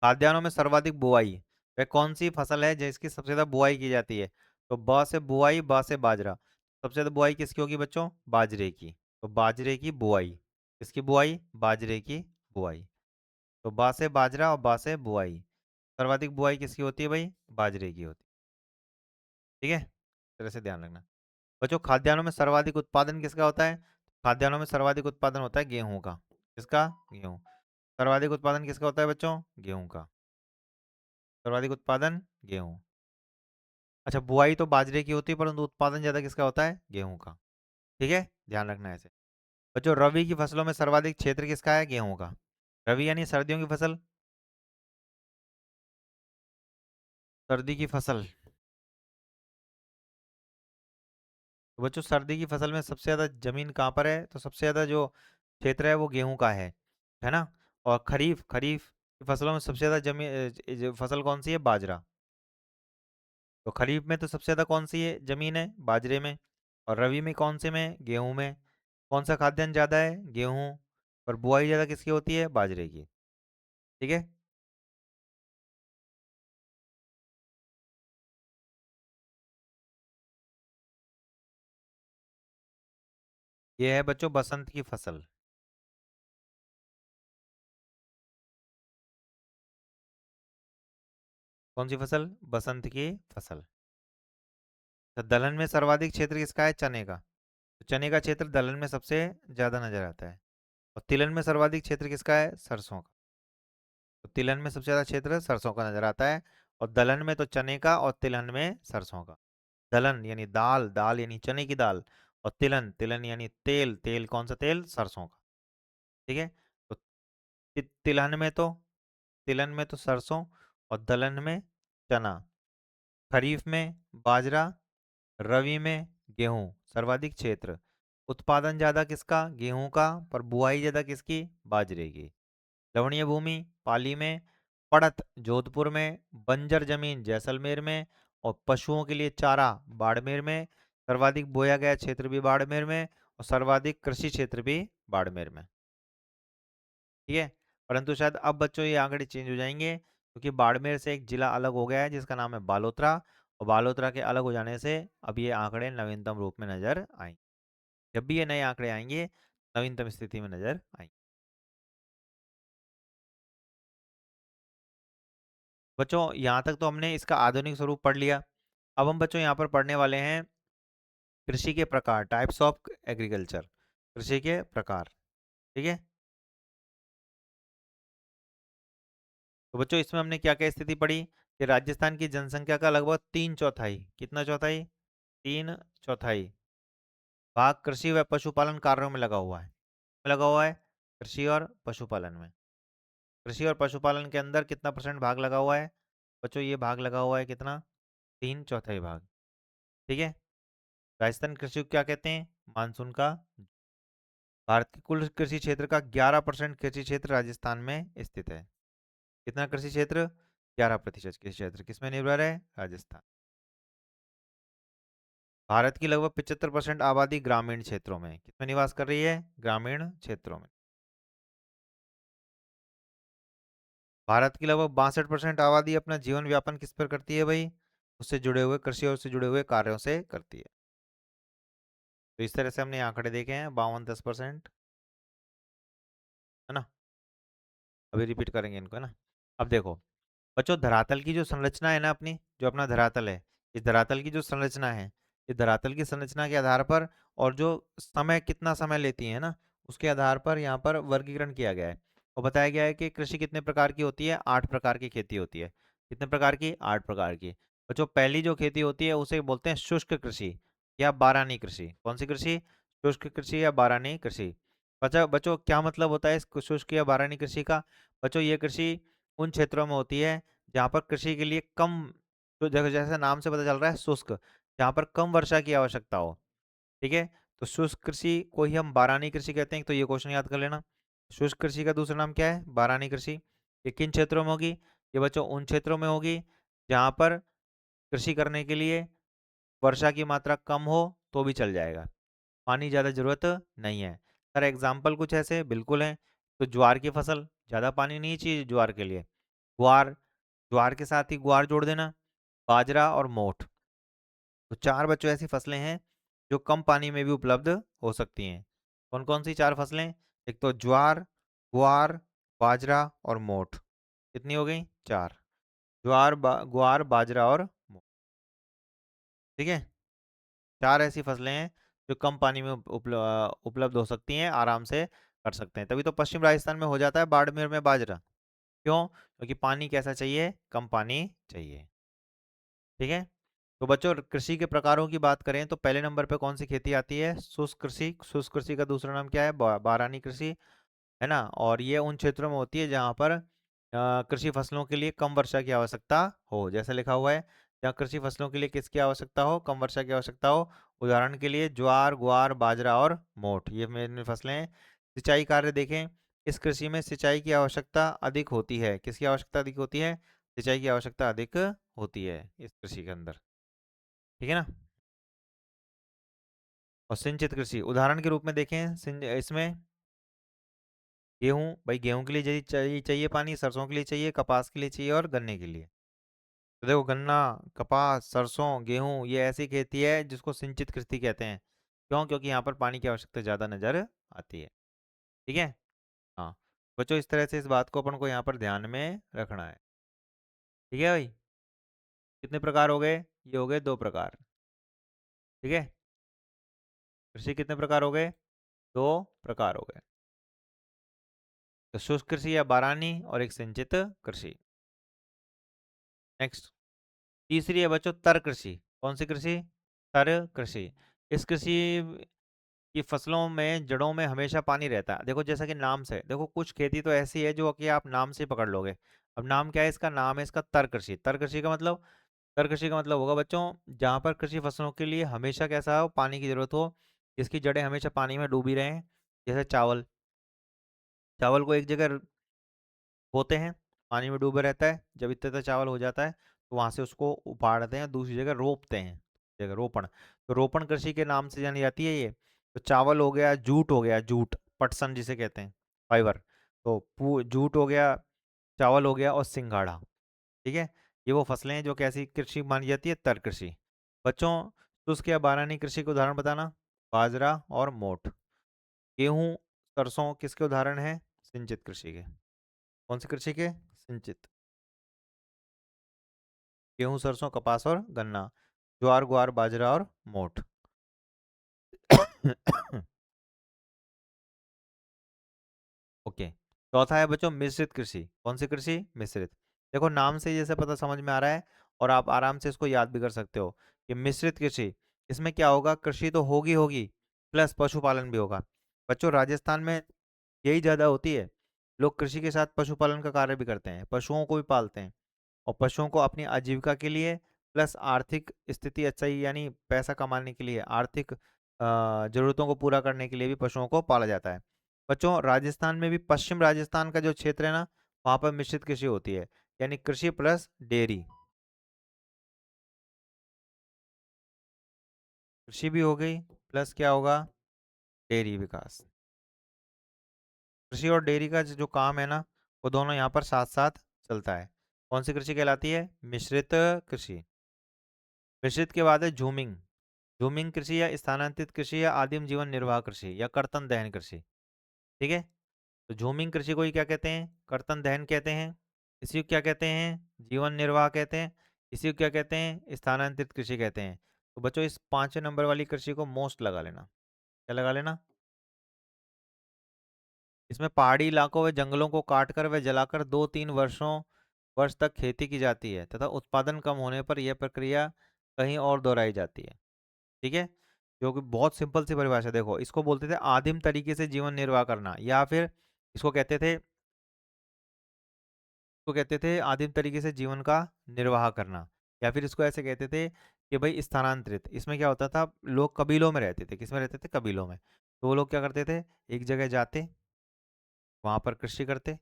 खाद्यान्नों में सर्वाधिक बुआई वह कौन सी फसल है जिसकी सबसे ज्यादा बुआई की जाती है? तो ब से बुआई, ब से बाजरा। सबसे ज्यादा बुआई किसकी होगी बच्चों? बाजरे की। तो बाजरे की बुआई, किसकी बुआई? बाजरे की बुआई। तो बा से बाजरा और बा से बुआई, सर्वाधिक बुआई किसकी होती है भाई? बाजरे की होती है। ठीक है, इस तरह से ध्यान रखना। बच्चों खाद्यान्नों में सर्वाधिक उत्पादन किसका होता है? खाद्यान्नों में सर्वाधिक उत्पादन होता है गेहूं का। किसका? गेहूं। सर्वाधिक उत्पादन किसका होता है बच्चों? गेहूं का। सर्वाधिक उत्पादन गेहूं। अच्छा, बुआई तो बाजरे की होती है परंतु उत्पादन ज्यादा किसका होता है? गेहूं का। ठीक है, ध्यान रखना है ऐसे। बच्चों रबी की फसलों में सर्वाधिक क्षेत्र किसका है? गेहूं का। रबी यानी सर्दियों की फसल, सर्दी की फसल। तो बच्चों सर्दी की फसल में सबसे ज्यादा जमीन कहाँ पर है? तो सबसे ज्यादा जो क्षेत्र है वो गेहूं का है ना। और खरीफ, खरीफ की फसलों में सबसे ज्यादा जमीन फसल कौन सी है? बाजरा। तो खरीफ में तो सबसे ज्यादा कौन सी है जमीन है? बाजरे में। और रबी में कौन से में? गेहूं में। कौन सा खाद्यान्न ज्यादा है? गेहूं। और बुआई ज्यादा किसकी होती है? बाजरे की। ठीक है, ये है बच्चों बसंत की फसल। कौन सी फसल? बसंत की फसल। तो दलहन में सर्वाधिक क्षेत्र किसका है? चने का। तो चने का क्षेत्र दलहन में सबसे ज्यादा नजर आता है। और तिलहन में सर्वाधिक क्षेत्र किसका है? सरसों का। तो तिलहन में सबसे ज्यादा क्षेत्र सरसों का नजर आता है। और दलहन में तो चने का और तिलहन में सरसों का। दलहन यानी दाल, दाल यानी चने की दाल। और तिलहन, तिलहन यानी तेल, तेल कौन सा तेल? सरसों का। ठीक है, तो तिलहन में तो, तिलहन में तो सरसों। और दलहन में चना। खरीफ में बाजरा, रबी में गेहूं। सर्वाधिक क्षेत्र, उत्पादन ज्यादा किसका? गेहूं का, पर बुआई ज्यादा किसकी? बाजरे की। लवणीय भूमि, पाली में। पड़त, जोधपुर में। बंजर जमीन, जैसलमेर में। और पशुओं के लिए चारा, बाड़मेर में। सर्वाधिक बोया गया क्षेत्र भी बाड़मेर में, और सर्वाधिक कृषि क्षेत्र भी बाड़मेर में। ठीक है। परंतु शायद अब बच्चों ये आंकड़े चेंज हो जाएंगे, क्योंकि बाड़मेर से एक जिला अलग हो गया है जिसका नाम है बालोतरा, और बालोतरा के अलग हो जाने से अब ये आंकड़े नवीनतम रूप में नजर आएंगे। जब भी ये नए आंकड़े आएंगे, नवीनतम स्थिति में नजर आएंगे। बच्चों यहाँ तक तो हमने इसका आधुनिक स्वरूप पढ़ लिया। अब हम बच्चों यहाँ पर पढ़ने वाले हैं कृषि के प्रकार, टाइप्स ऑफ एग्रीकल्चर। कृषि के प्रकार। ठीक है। तो बच्चों इसमें हमने क्या क्या स्थिति पढ़ी कि राजस्थान की जनसंख्या का लगभग 3/4, कितना चौथाई? 3/4 भाग कृषि व पशुपालन कार्यों में लगा हुआ है। लगा हुआ है कृषि और पशुपालन में। कृषि और पशुपालन के अंदर कितना परसेंट भाग लगा हुआ है? बच्चों ये भाग लगा हुआ है कितना? 3/4 भाग। ठीक है। राजस्थान कृषि को क्या कहते हैं? मानसून का। भारत के कुल कृषि क्षेत्र का 11% कृषि क्षेत्र राजस्थान में स्थित है। कितना कृषि क्षेत्र? 11% कृषि क्षेत्र किसमें निर्भर है? राजस्थान। भारत की लगभग 75% आबादी ग्रामीण क्षेत्रों में, किसमें निवास कर रही है? ग्रामीण क्षेत्रों में। भारत की लगभग 62% आबादी अपना जीवन व्यापन किस पर करती है भाई? उससे जुड़े हुए कृषि और उससे जुड़े हुए कार्यों से करती है। तो इस तरह से हमने आंकड़े देखे हैं, 52-10%। है ना। अभी रिपीट करेंगे इनको, है ना। अब देखो बच्चों, धरातल की जो संरचना है ना अपनी, जो अपना धरातल है, इस धरातल की जो संरचना है, इस धरातल की संरचना के आधार पर और जो समय कितना समय लेती है ना, उसके आधार पर यहाँ पर वर्गीकरण किया गया है। और बताया गया है कि कृषि कितने प्रकार की होती है? 8 प्रकार की खेती होती है। कितने प्रकार की? 8 प्रकार की। बच्चों पहली जो खेती होती है उसे बोलते हैं शुष्क कृषि या बारानी कृषि। कौन सी कृषि? शुष्क कृषि या बारानी कृषि। बच्चों बच्चों क्या मतलब होता है इस शुष्क या बारानी कृषि का? बच्चों ये कृषि उन क्षेत्रों में होती है जहाँ पर कृषि के लिए कम, तो जैसे जैसे नाम से पता चल रहा है शुष्क, जहाँ पर कम वर्षा की आवश्यकता हो। ठीक है। तो शुष्क कृषि को ही हम बारानी कृषि कहते हैं, तो ये क्वेश्चन याद कर लेना। शुष्क कृषि का दूसरा नाम क्या है? बारानी कृषि। ये किन क्षेत्रों में होगी? ये बच्चों उन क्षेत्रों में होगी जहाँ पर कृषि करने के लिए वर्षा की मात्रा कम हो तो भी चल जाएगा, पानी ज़्यादा जरूरत नहीं है। सर एग्जाम्पल कुछ ऐसे बिल्कुल हैं। तो ज्वार की फसल, ज़्यादा पानी नहीं चाहिए ज्वार के लिए। ग्वार, ज्वार के साथ ही ग्वार जोड़ देना। बाजरा और मोठ, तो चार बच्चों ऐसी फसलें हैं जो कम पानी में भी उपलब्ध हो सकती हैं। कौन कौन सी चार फसलें? एक तो ज्वार, ग्वार, बाजरा और मोठ। कितनी हो गई? चार। ज्वार ग्वार, बाजरा और मोठ। ठीक है। चार ऐसी फसलें हैं जो कम पानी में उपलब्ध हो सकती हैं, आराम से कर सकते हैं। तभी तो पश्चिम राजस्थान में हो जाता है बाड़मेर में बाजरा। क्यों? क्योंकि पानी कैसा चाहिए? कम पानी चाहिए। ठीक है। तो बच्चों कृषि के प्रकारों की बात करें तो पहले नंबर पे कौन सी खेती आती है? शुष्क कृषि। शुष्क कृषि का दूसरा नाम क्या है? बारानी कृषि। है ना। और ये उन क्षेत्रों में होती है जहाँ पर कृषि फसलों के लिए कम वर्षा की आवश्यकता हो, जैसे लिखा हुआ है, जहाँ कृषि फसलों के लिए किसकी आवश्यकता हो? कम वर्षा की आवश्यकता हो। उदाहरण के लिए ज्वार, ग्वार, बाजरा और मोठ, ये मेन फसलें हैं। सिंचाई कार्य देखें, इस कृषि में सिंचाई की आवश्यकता अधिक होती है। किसकी आवश्यकता अधिक होती है? सिंचाई की आवश्यकता अधिक होती है इस कृषि के अंदर। ठीक है ना। और सिंचित कृषि उदाहरण के रूप में देखें, इसमें गेहूं, भाई गेहूं के लिए चाहिए पानी, सरसों के लिए चाहिए, कपास के लिए चाहिए और गन्ने के लिए। तो देखो गन्ना, कपास, सरसों, गेहूं, ये ऐसी खेती है जिसको सिंचित कृषि कहते हैं। क्यों? क्योंकि यहाँ पर पानी की आवश्यकता ज़्यादा नजर आती है। ठीक है। हाँ। बच्चों इस तरह से इस बात को अपन को यहाँ पर ध्यान में रखना है। ठीक है भाई। कितने प्रकार हो गए? ये हो गए 2 प्रकार। ठीक है। कृषि कितने प्रकार हो गए? 2 प्रकार हो गए। तो शुष्क कृषि या बारानी और एक सिंचित कृषि। नेक्स्ट, तीसरी है बच्चों तर कृषि। कौन सी कृषि? तर कृषि। इस कृषि कि फसलों में जड़ों में हमेशा पानी रहता है। देखो जैसा कि नाम से, देखो कुछ खेती तो ऐसी है जो कि आप नाम से ही पकड़ लोगे। अब नाम क्या है इसका? नाम है इसका तर कृषि। तर कृषि का मतलब होगा बच्चों जहाँ पर कृषि फसलों के लिए हमेशा कैसा हो, पानी की जरूरत हो, जिसकी जड़ें हमेशा पानी में डूबी रहें। जैसे चावल, चावल को एक जगह बोते हैं, पानी में डूबे रहता है, जब इतना इतना चावल हो जाता है तो वहां से उसको उपाड़ते हैं, दूसरी जगह रोपते हैं, जगह रोपण। तो रोपण कृषि के नाम से जानी जाती है ये। तो चावल हो गया, जूट हो गया, जूट पटसन जिसे कहते हैं, फाइबर। तो जूट हो गया, चावल हो गया और सिंघाड़ा। ठीक है, ये वो फसलें हैं जो कैसी कृषि मानी जाती है? तर कृषि। बच्चों शुष्क या बारानी कृषि के उदाहरण बताना। बाजरा और मोठ। गेहूं, सरसों किसके उदाहरण हैं? सिंचित कृषि के। कौन सी कृषि के? सिंचित। गेहूं, सरसों, कपास और गन्ना। ज्वार, ग्वार, बाजरा और मोठ। ओके। चौथा है बच्चों मिश्रित कृषि। कौन सी कृषि? मिश्रित। देखो नाम से जैसे पता समझ में आ रहा है, और आप आराम से इसको याद भी कर सकते हो कि मिश्रित कृषि, इसमें क्या होगा? कृषि तो होगी होगी, प्लस पशुपालन भी होगा। बच्चों राजस्थान में यही ज्यादा होती है, लोग कृषि के साथ पशुपालन का कार्य भी करते हैं, पशुओं को भी पालते हैं, और पशुओं को अपनी आजीविका के लिए प्लस आर्थिक स्थिति अच्छा ही यानी पैसा कमाने के लिए, आर्थिक जरूरतों को पूरा करने के लिए भी पशुओं को पाला जाता है। बच्चों राजस्थान में भी, पश्चिम राजस्थान का जो क्षेत्र है ना, वहाँ पर मिश्रित कृषि होती है, यानी कृषि प्लस डेयरी। कृषि भी हो गई, प्लस क्या होगा? डेयरी विकास। कृषि और डेयरी का जो काम है ना, वो दोनों यहाँ पर साथ साथ चलता है। कौन सी कृषि कहलाती है? मिश्रित कृषि। मिश्रित के बाद है झूमिंग। झूमिंग कृषि या स्थानांतरित कृषि या आदिम जीवन निर्वाह कृषि या कर्तन दहन कृषि। ठीक है, तो झूमिंग कृषि को ही क्या कहते हैं? कर्तन दहन कहते हैं। इसी को क्या कहते हैं? जीवन निर्वाह कहते हैं। इसी को क्या कहते हैं? स्थानांतरित कृषि कहते हैं। तो बच्चों इस 5वें नंबर वाली कृषि को मोस्ट लगा लेना। क्या लगा लेना? इसमें पहाड़ी इलाकों व जंगलों को काटकर व जलाकर 2-3 वर्ष तक खेती की जाती है तथा उत्पादन कम होने पर यह प्रक्रिया कहीं और दोहराई जाती है। ठीक है, जो कि बहुत सिंपल सी परिभाषा। देखो इसको बोलते थे आदिम तरीके से जीवन निर्वाह करना, या फिर इसको कहते थे, आदिम तरीके से जीवन का निर्वाह करना, या फिर इसको ऐसे कहते थे कि भाई स्थानांतरित। इसमें क्या होता था, लोग कबीलों में रहते थे। किसमें रहते थे? कबीलों में। तो वो लोग क्या करते थे, एक जगह जाते, वहां पर कृषि करते,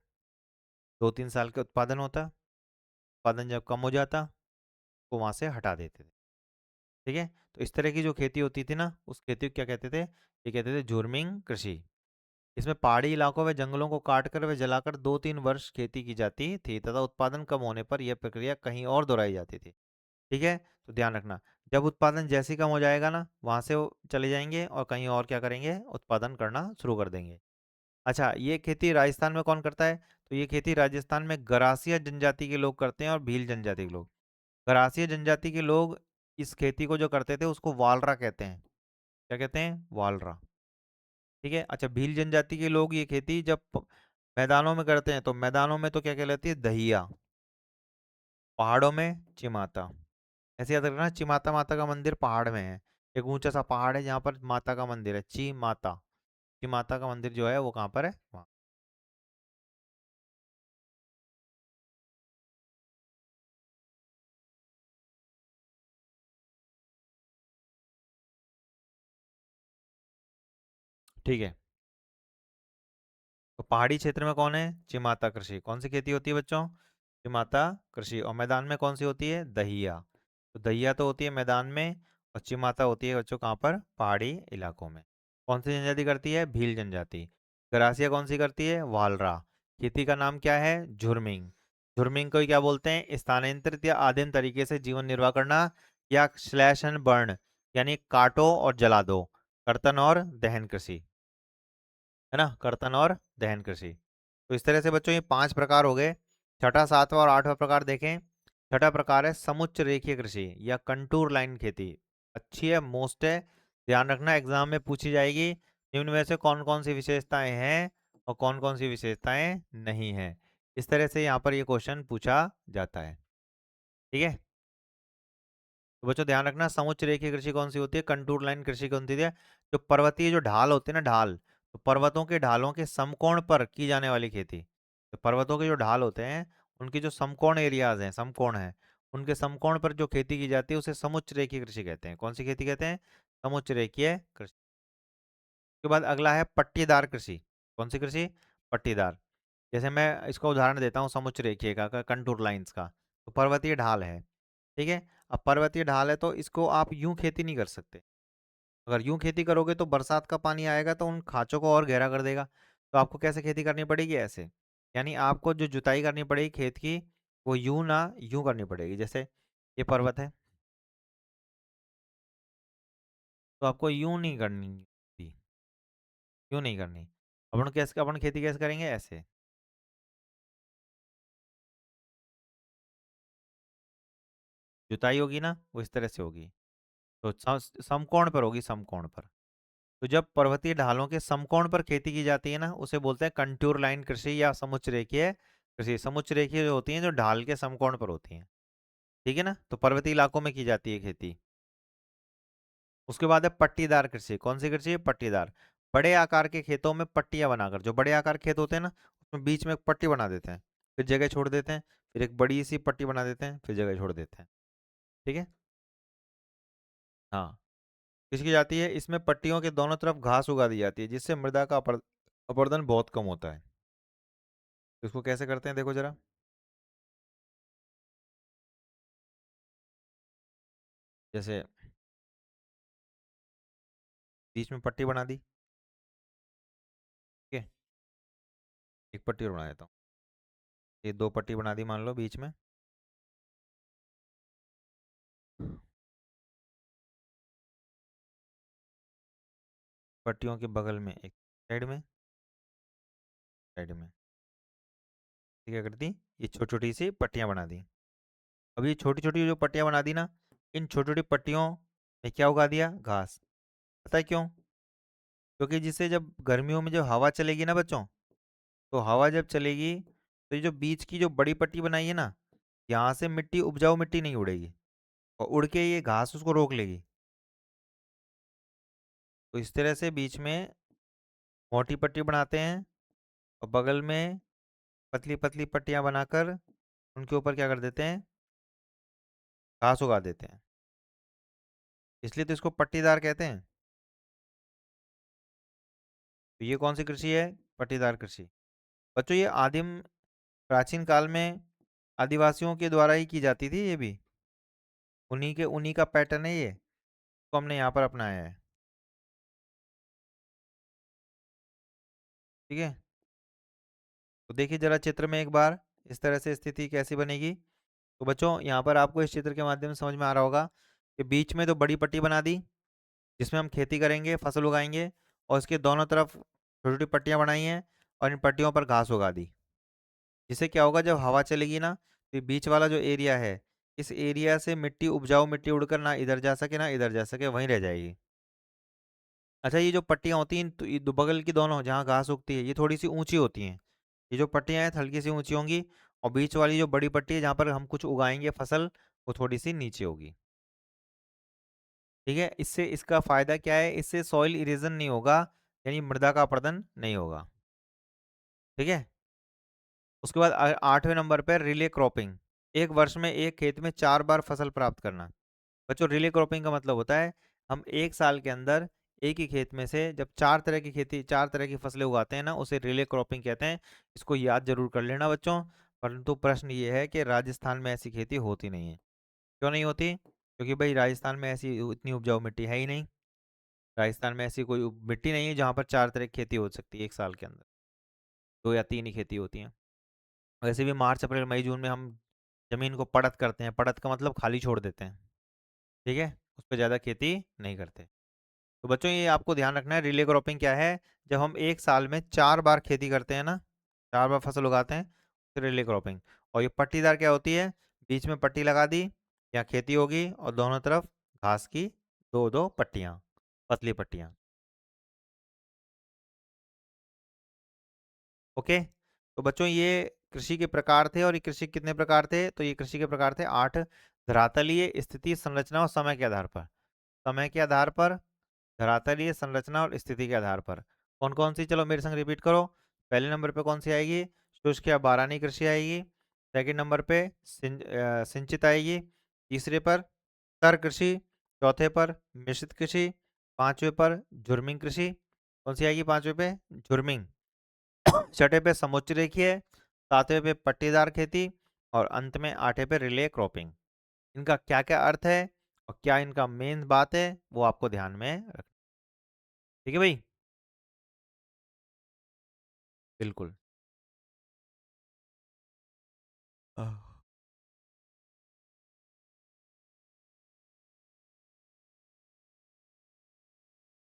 2-3 साल के उत्पादन होता, उत्पादन जब कम हो जाता तो वहां से हटा देते थे। ठीक है, तो इस तरह की जो खेती होती थी ना, उस खेती को क्या कहते थे? ये कहते थे झूर्मिंग कृषि। इसमें पहाड़ी इलाकों में जंगलों को काटकर व जलाकर 2-3 वर्ष खेती की जाती थी तथा उत्पादन कम होने पर यह प्रक्रिया कहीं और दोहराई जाती थी। ठीक है, तो ध्यान रखना, जब उत्पादन जैसे ही कम हो जाएगा ना, वहां से वो चले जाएंगे और कहीं और क्या करेंगे? उत्पादन करना शुरू कर देंगे। अच्छा, ये खेती राजस्थान में कौन करता है? तो ये खेती राजस्थान में गरासिया जनजाति के लोग करते हैं और भील जनजाति के लोग। गरासिया जनजाति के लोग इस खेती को जो करते थे उसको वालरा कहते हैं। क्या कहते हैं? वालरा। ठीक है, अच्छा भील जनजाति के लोग ये खेती जब मैदानों में करते हैं, तो मैदानों में तो क्या कहलाती है? दहिया। पहाड़ों में चिमाता। ऐसे याद रखना, चिमाता माता का मंदिर पहाड़ में है। एक ऊंचा सा पहाड़ है जहाँ पर माता का मंदिर है, ची माता। ची माता का मंदिर जो है वो कहाँ पर है? वहाँ। ठीक है, तो पहाड़ी क्षेत्र में कौन है? चिमाता कृषि। कौन सी खेती होती है बच्चों? चिमाता कृषि। और मैदान में कौन सी होती है? दहिया। तो दहिया तो होती है मैदान में, और चिमाता होती है बच्चों कहाँ पर? पहाड़ी इलाकों में। कौन सी जनजाति करती है? भील जनजाति। गरासिया कौन सी करती है? वालरा। खेती का नाम क्या है? झुरमिंग। झुरमिंग को ही क्या बोलते हैं? स्थानांतरित या आदिम तरीके से जीवन निर्वाह करना, या स्लैश एंड बर्न, यानी काटो और जला दो। कर्तन और दहन कृषि, है ना, कर्तन और दहन कृषि। तो इस तरह से बच्चों ये 5 प्रकार हो गए। छठा, सातवां और 8वां प्रकार देखें। छठा प्रकार है समुच्च रेखीय कृषि या कंटूर लाइन खेती। अच्छी है, मोस्ट है, ध्यान रखना, एग्जाम में पूछी जाएगी। निम्न में से कौन कौन सी विशेषताएं हैं और कौन कौन सी विशेषताएं नहीं है, इस तरह से यहाँ पर ये क्वेश्चन पूछा जाता है। ठीक है, तो तो बच्चों ध्यान रखना, समुच्च रेखीय कृषि कौन सी होती है, कंटूर लाइन कृषि कौन सी है, जो पर्वतीय जो ढाल होते हैं ना, ढाल, तो पर्वतों के ढालों के समकोण पर की जाने वाली खेती, तो पर्वतों के जो ढाल होते हैं उनके जो समकोण एरियाज हैं, समकोण है, उनके समकोण पर जो खेती की जाती है उसे समुच्च रेखीय कृषि कहते हैं। कौन सी खेती कहते हैं, समुच्च रेखीय कृषि। उसके बाद अगला है पट्टीदार कृषि। कौन सी कृषि, पट्टीदार। जैसे मैं इसका उदाहरण देता हूँ समुच्च रेखीय का कंटूर लाइंस का, तो पर्वतीय ढाल है, ठीक है। अब पर्वतीय ढाल है तो इसको आप यूं खेती नहीं कर सकते। अगर यूं खेती करोगे तो बरसात का पानी आएगा तो उन खांचों को और गहरा कर देगा। तो आपको कैसे खेती करनी पड़ेगी, ऐसे, यानी आपको जो जुताई करनी पड़ेगी खेत की, वो यूं ना यूं करनी पड़ेगी। जैसे ये पर्वत है, तो आपको यूं नहीं करनी थी, यूं नहीं करनी। अपन खेती कैसे करेंगे, ऐसे। जुताई होगी ना वो इस तरह से होगी, तो समकोण पर होगी, समकोण पर। तो जब पर्वतीय ढालों के समकोण पर खेती की जाती है ना, उसे बोलते हैं कंटूर लाइन कृषि या समुच्च रेखीय कृषि। समुच्च रेखीय जो होती है जो ढाल के समकोण पर होती हैं, ठीक है ना, तो पर्वतीय इलाकों में की जाती है खेती। उसके बाद है पट्टीदार कृषि। कौन सी कृषि है, पट्टीदार। बड़े आकार के खेतों में पट्टियां बनाकर, जो बड़े आकार के खेत होते हैं ना, उसमें बीच में एक पट्टी बना देते हैं, फिर जगह छोड़ देते हैं, फिर एक बड़ी सी पट्टी बना देते हैं, फिर जगह छोड़ देते हैं, ठीक है। हाँ, किसकी जाती है, इसमें पट्टियों के दोनों तरफ घास उगा दी जाती है, जिससे मृदा का अपरदन बहुत कम होता है। तो इसको कैसे करते हैं, देखो जरा। जैसे बीच में पट्टी बना दी, ठीक है, एक पट्टी और बना देता हूँ, ये दो पट्टी बना दी मान लो बीच में, पट्टियों के बगल में एक साइड में, ठीक है, कर दी। ये छोटी छोटी सी पट्टियां बना दी। अब ये छोटी छोटी जो पट्टियां बना दी ना, इन छोटी छोटी पट्टियों में क्या उगा दिया, घास। पता है क्यों, क्योंकि जिससे जब गर्मियों में जब हवा चलेगी ना बच्चों, तो हवा जब चलेगी तो ये जो बीच की जो बड़ी पट्टी बनाई है ना, यहाँ से मिट्टी, उपजाऊ मिट्टी नहीं उड़ेगी, और उड़ के ये घास उसको रोक लेगी। तो इस तरह से बीच में मोटी पट्टी बनाते हैं, और बगल में पतली पतली पट्टियां बनाकर उनके ऊपर क्या कर देते हैं, घास उगा देते हैं। इसलिए तो इसको पट्टीदार कहते हैं। तो ये कौन सी कृषि है, पट्टीदार कृषि। बच्चों ये आदिम प्राचीन काल में आदिवासियों के द्वारा ही की जाती थी, ये भी उन्हीं का पैटर्न है ये, तो हमने यहाँ पर अपनाया है, ठीक है। तो देखिए जरा चित्र में एक बार, इस तरह से स्थिति कैसी बनेगी। तो बच्चों यहाँ पर आपको इस चित्र के माध्यम से समझ में आ रहा होगा कि बीच में तो बड़ी पट्टी बना दी, जिसमें हम खेती करेंगे, फसल उगाएंगे, और इसके दोनों तरफ छोटी छोटी पट्टियां बनाई हैं, और इन पट्टियों पर घास उगा दी। जिससे क्या होगा, जब हवा चलेगी ना, तो ये बीच वाला जो एरिया है, इस एरिया से मिट्टी, उपजाऊ मिट्टी उड़कर ना इधर जा सके ना इधर जा सके, वहीं रह जाएगी। अच्छा, ये जो पट्टियां होती हैं, तो ये बगल की दोनों जहाँ घास उगती है, ये थोड़ी सी ऊंची होती हैं। ये जो पट्टियां हैं हल्की सी ऊंची होंगी, और बीच वाली जो बड़ी पट्टी है जहाँ पर हम कुछ उगाएंगे फसल, वो थोड़ी सी नीचे होगी, ठीक है। इससे इसका फायदा क्या है, इससे सॉइल इरेजन नहीं होगा, यानी मृदा का अपरदन नहीं होगा, ठीक है। उसके बाद 8वें नंबर पर रिले क्रॉपिंग। एक वर्ष में एक खेत में 4 बार फसल प्राप्त करना। बच्चों रिले क्रॉपिंग का मतलब होता है, हम एक साल के अंदर एक ही खेत में से जब 4 तरह की खेती, 4 तरह की फसलें उगाते हैं ना, उसे रिले क्रॉपिंग कहते हैं। इसको याद जरूर कर लेना बच्चों। परंतु प्रश्न ये है कि राजस्थान में ऐसी खेती होती नहीं है। क्यों नहीं होती, क्योंकि भाई राजस्थान में ऐसी इतनी उपजाऊ मिट्टी है ही नहीं। राजस्थान में ऐसी कोई मिट्टी नहीं है जहाँ पर 4 तरह की खेती हो सकती है एक साल के अंदर, 2 या 3 ही खेती होती हैं। वैसे भी मार्च अप्रैल मई जून में हम जमीन को पड़त करते हैं, पड़त का मतलब खाली छोड़ देते हैं, ठीक है, उस पर ज़्यादा खेती नहीं करते। तो बच्चों ये आपको ध्यान रखना है, रिले क्रॉपिंग क्या है, जब हम एक साल में 4 बार खेती करते हैं ना, 4 बार फसल उगाते हैं, तो रिले क्रॉपिंग। और ये पट्टीदार क्या होती है, बीच में पट्टी लगा दी, या खेती होगी, और दोनों तरफ घास की दो दो पट्टियाँ, पतली पट्टियाँ, ओके। तो बच्चों ये कृषि के प्रकार थे, और ये कृषि कितने प्रकार थे? तो ये कृषि के प्रकार थे 8। धरातलीय, स्थिति, संरचना और समय के आधार पर। समय के आधार पर, धरातलीय, संरचना और स्थिति के आधार पर। कौन कौन सी? चलो मेरे संग रिपीट करो। पहले नंबर पे कौन सी आएगी? शुष्क या बारानी कृषि आएगी। सेकंड नंबर पे सिंचित आएगी। तीसरे पर तर कृषि। चौथे पर मिश्रित कृषि। पांचवे पर झुर्मिंग कृषि। कौन सी आएगी पांचवे पे? झुर्मिंग। छठे पे समुच्च रेखीय। सातवें पे पट्टीदार खेती। और अंत में आठवें पे रिले क्रॉपिंग। इनका क्या क्या अर्थ है और क्या इनका मेन बात है, वो आपको ध्यान में रख। ठीक है भाई? बिल्कुल। आह।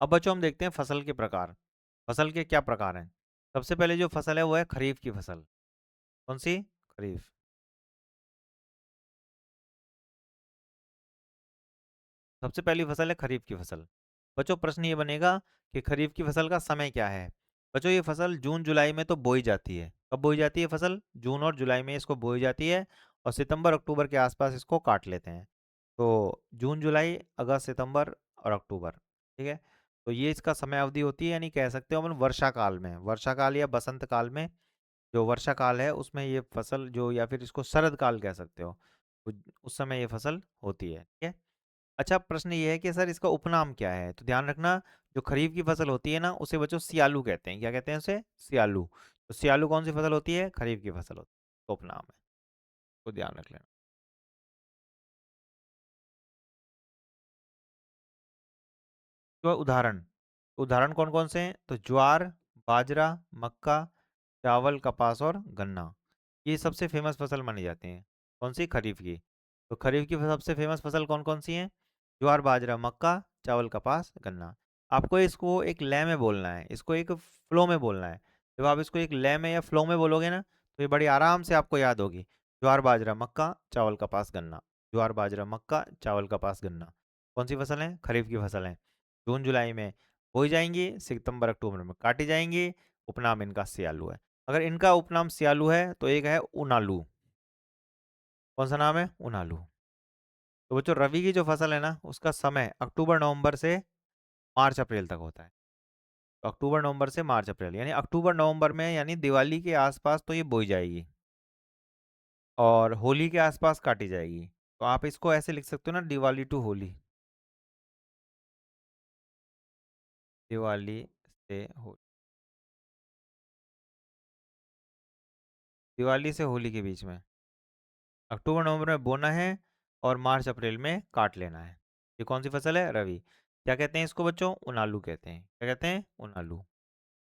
अब बच्चों हम देखते हैं फसल के प्रकार। फसल के क्या प्रकार हैं? सबसे पहले जो फसल है वो है खरीफ की फसल। कौन सी? खरीफ। सबसे पहली फसल है खरीफ की फसल। बच्चों प्रश्न ये बनेगा कि खरीफ की फसल का समय क्या है। बच्चों ये फसल जून जुलाई में तो बोई जाती है। कब बोई जाती है फसल? जून और जुलाई में इसको बोई जाती है, और सितंबर अक्टूबर के आसपास इसको काट लेते हैं। तो जून जुलाई अगस्त सितंबर और अक्टूबर। ठीक है? तो ये इसका समय अवधि होती है, यानी कह सकते हो अपन वर्षा काल में, वर्षा काल या बसंत काल में, जो वर्षा काल है उसमें ये फसल जो, या फिर इसको शरद काल कह सकते हो, उस समय ये फसल होती है। ठीक है? अच्छा प्रश्न ये है कि सर इसका उपनाम क्या है? तो ध्यान रखना, जो खरीफ की फसल होती है ना, उसे बच्चों सियालू कहते हैं। क्या कहते हैं उसे? सियालू। तो सियालू कौन सी फसल होती है? खरीफ की फसल होती है, तो उपनाम है। तो ध्यान रख लेना। तो उदाहरण, उदाहरण कौन कौन से हैं? तो ज्वार, बाजरा, मक्का, चावल, कपास और गन्ना। ये सबसे फेमस फसल मानी जाती हैं। कौन सी? खरीफ की। तो खरीफ की सबसे फेमस फसल कौन कौन सी हैं? ज्वार, बाजरा, मक्का, चावल, कपास, गन्ना। आपको इसको एक लय में बोलना है, इसको एक फ्लो में बोलना है। जब आप इसको एक लय में या फ्लो में बोलोगे ना, तो ये बड़ी आराम से आपको याद होगी। ज्वार, बाजरा, मक्का, चावल, कपास, गन्ना। ज्वार, बाजरा, मक्का, चावल, कपास, गन्ना। कौन सी फसल है? खरीफ की फसल है। जून जुलाई में बोई जाएंगी, सितंबर अक्टूबर में काटी जाएंगी। उपनाम इनका सियालू है। अगर इनका उपनाम सियालू है तो एक है उनालू। कौन सा नाम है? उनालू। तो बच्चों रवि की जो फसल है ना, उसका समय अक्टूबर नवंबर से मार्च अप्रैल तक होता है। तो अक्टूबर नवंबर से मार्च अप्रैल, यानी अक्टूबर नवंबर में, यानी दिवाली के आसपास तो ये बोई जाएगी, और होली के आसपास काटी जाएगी। तो आप इसको ऐसे लिख सकते हो ना, दिवाली टू होली। दिवाली से होली। दिवाली से होली के बीच में, अक्टूबर नवंबर में बोना है, और मार्च अप्रैल में काट लेना है। ये कौन सी फसल है? रवि। क्या कहते हैं इसको बच्चों? उनालू कहते हैं। क्या कहते हैं? उनालू।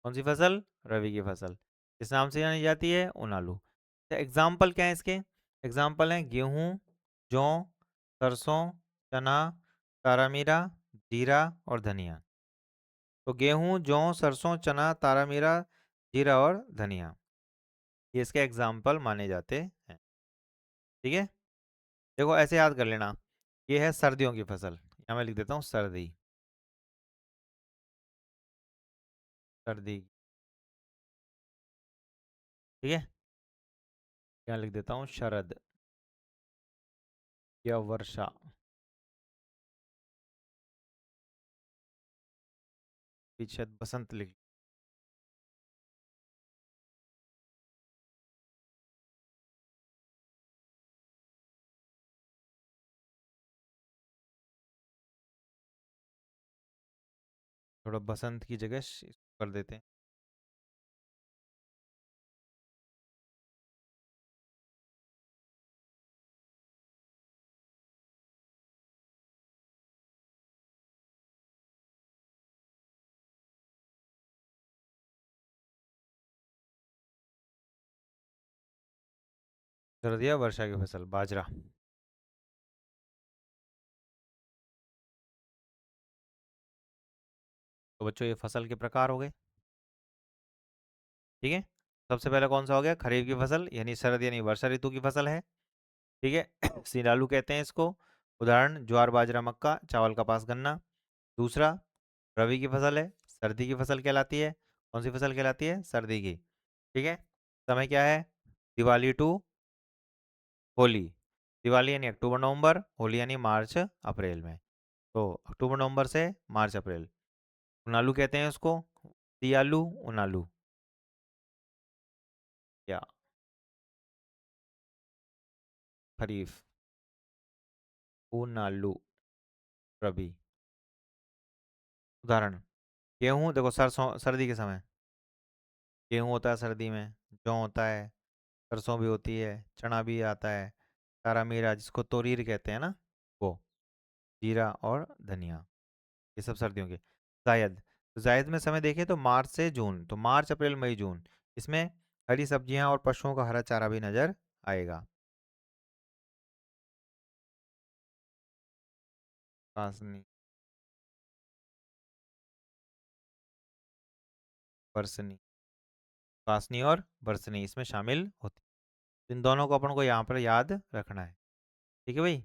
कौन सी फसल? रवि की फसल। किस नाम से जानी जाती है? उनालू। एग्जाम्पल क्या है इसके? एग्जाम्पल हैं गेहूँ, जौ, सरसों, चना, तारामीरा, जीरा और धनिया। तो गेहूँ, जौ, सरसों, चना, तारामीरा, जीरा और धनिया, ये इसके एग्जाम्पल माने जाते हैं। ठीक है? देखो ऐसे याद कर लेना, ये है सर्दियों की फसल, यहाँ मैं लिख देता हूँ सर्दी। सर्दी। ठीक है? यहाँ लिख देता हूँ शरद या वर्षा। पीछे बसंत लिख। थोड़ा बसंत की जगह इसको कर देते हैं। शरद या वर्षा की फसल, बाजरा। तो बच्चों ये फसल के प्रकार हो गए। ठीक है? सबसे पहले कौन सा हो गया? खरीफ की फसल, यानी शरद यानी वर्षा ऋतु की फसल है। ठीक है? सिरालू कहते हैं इसको। उदाहरण ज्वार, बाजरा, मक्का, चावल, कपास, गन्ना। दूसरा रवि की फसल है, सर्दी की फसल कहलाती है। कौन सी फसल कहलाती है? सर्दी की। ठीक है? समय क्या है? दिवाली टू होली। दिवाली यानी अक्टूबर नवंबर, होली यानी मार्च अप्रैल में। तो अक्टूबर नवंबर से मार्च अप्रैल। उनालू कहते हैं उसको, दियालू, उनालू। या खरीफ, उनालू, रबी। उदाहरण, गेहूं देखो, सरसों सर्दी के समय, गेहूं होता है सर्दी में, जौ होता है, सरसों भी होती है, चना भी आता है, तारा मीरा जिसको तोरीर कहते हैं ना, वो, जीरा और धनिया, ये सब सर्दियों के। जायद, तो जायद में समय देखें तो मार्च से जून, तो मार्च अप्रैल मई जून, इसमें हरी सब्जियां और पशुओं का हरा चारा भी नजर आएगा। कासनी, बरसनी, कासनी और बरसनी इसमें शामिल होती है। इन दोनों को अपन को यहाँ पर याद रखना है। ठीक है भाई।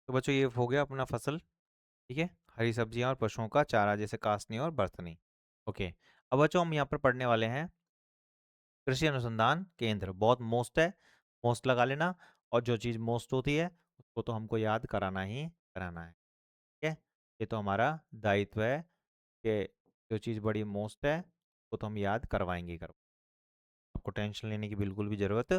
तो बच्चों ये हो गया अपना फसल। ठीक है, हरी सब्जियां और पशुओं का चारा जैसे कासनी और बरतनी। ओके। अब बच्चों हम यहाँ पर पढ़ने वाले हैं कृषि अनुसंधान केंद्र, बहुत मोस्ट है, मोस्ट लगा लेना। और जो चीज़ मोस्ट होती है उसको तो हमको याद कराना ही कराना है। ठीक है, ये तो हमारा दायित्व है कि जो चीज़ बड़ी मोस्ट है वो तो हम याद करवाएंगे ही आपको टेंशन लेने की बिल्कुल भी ज़रूरत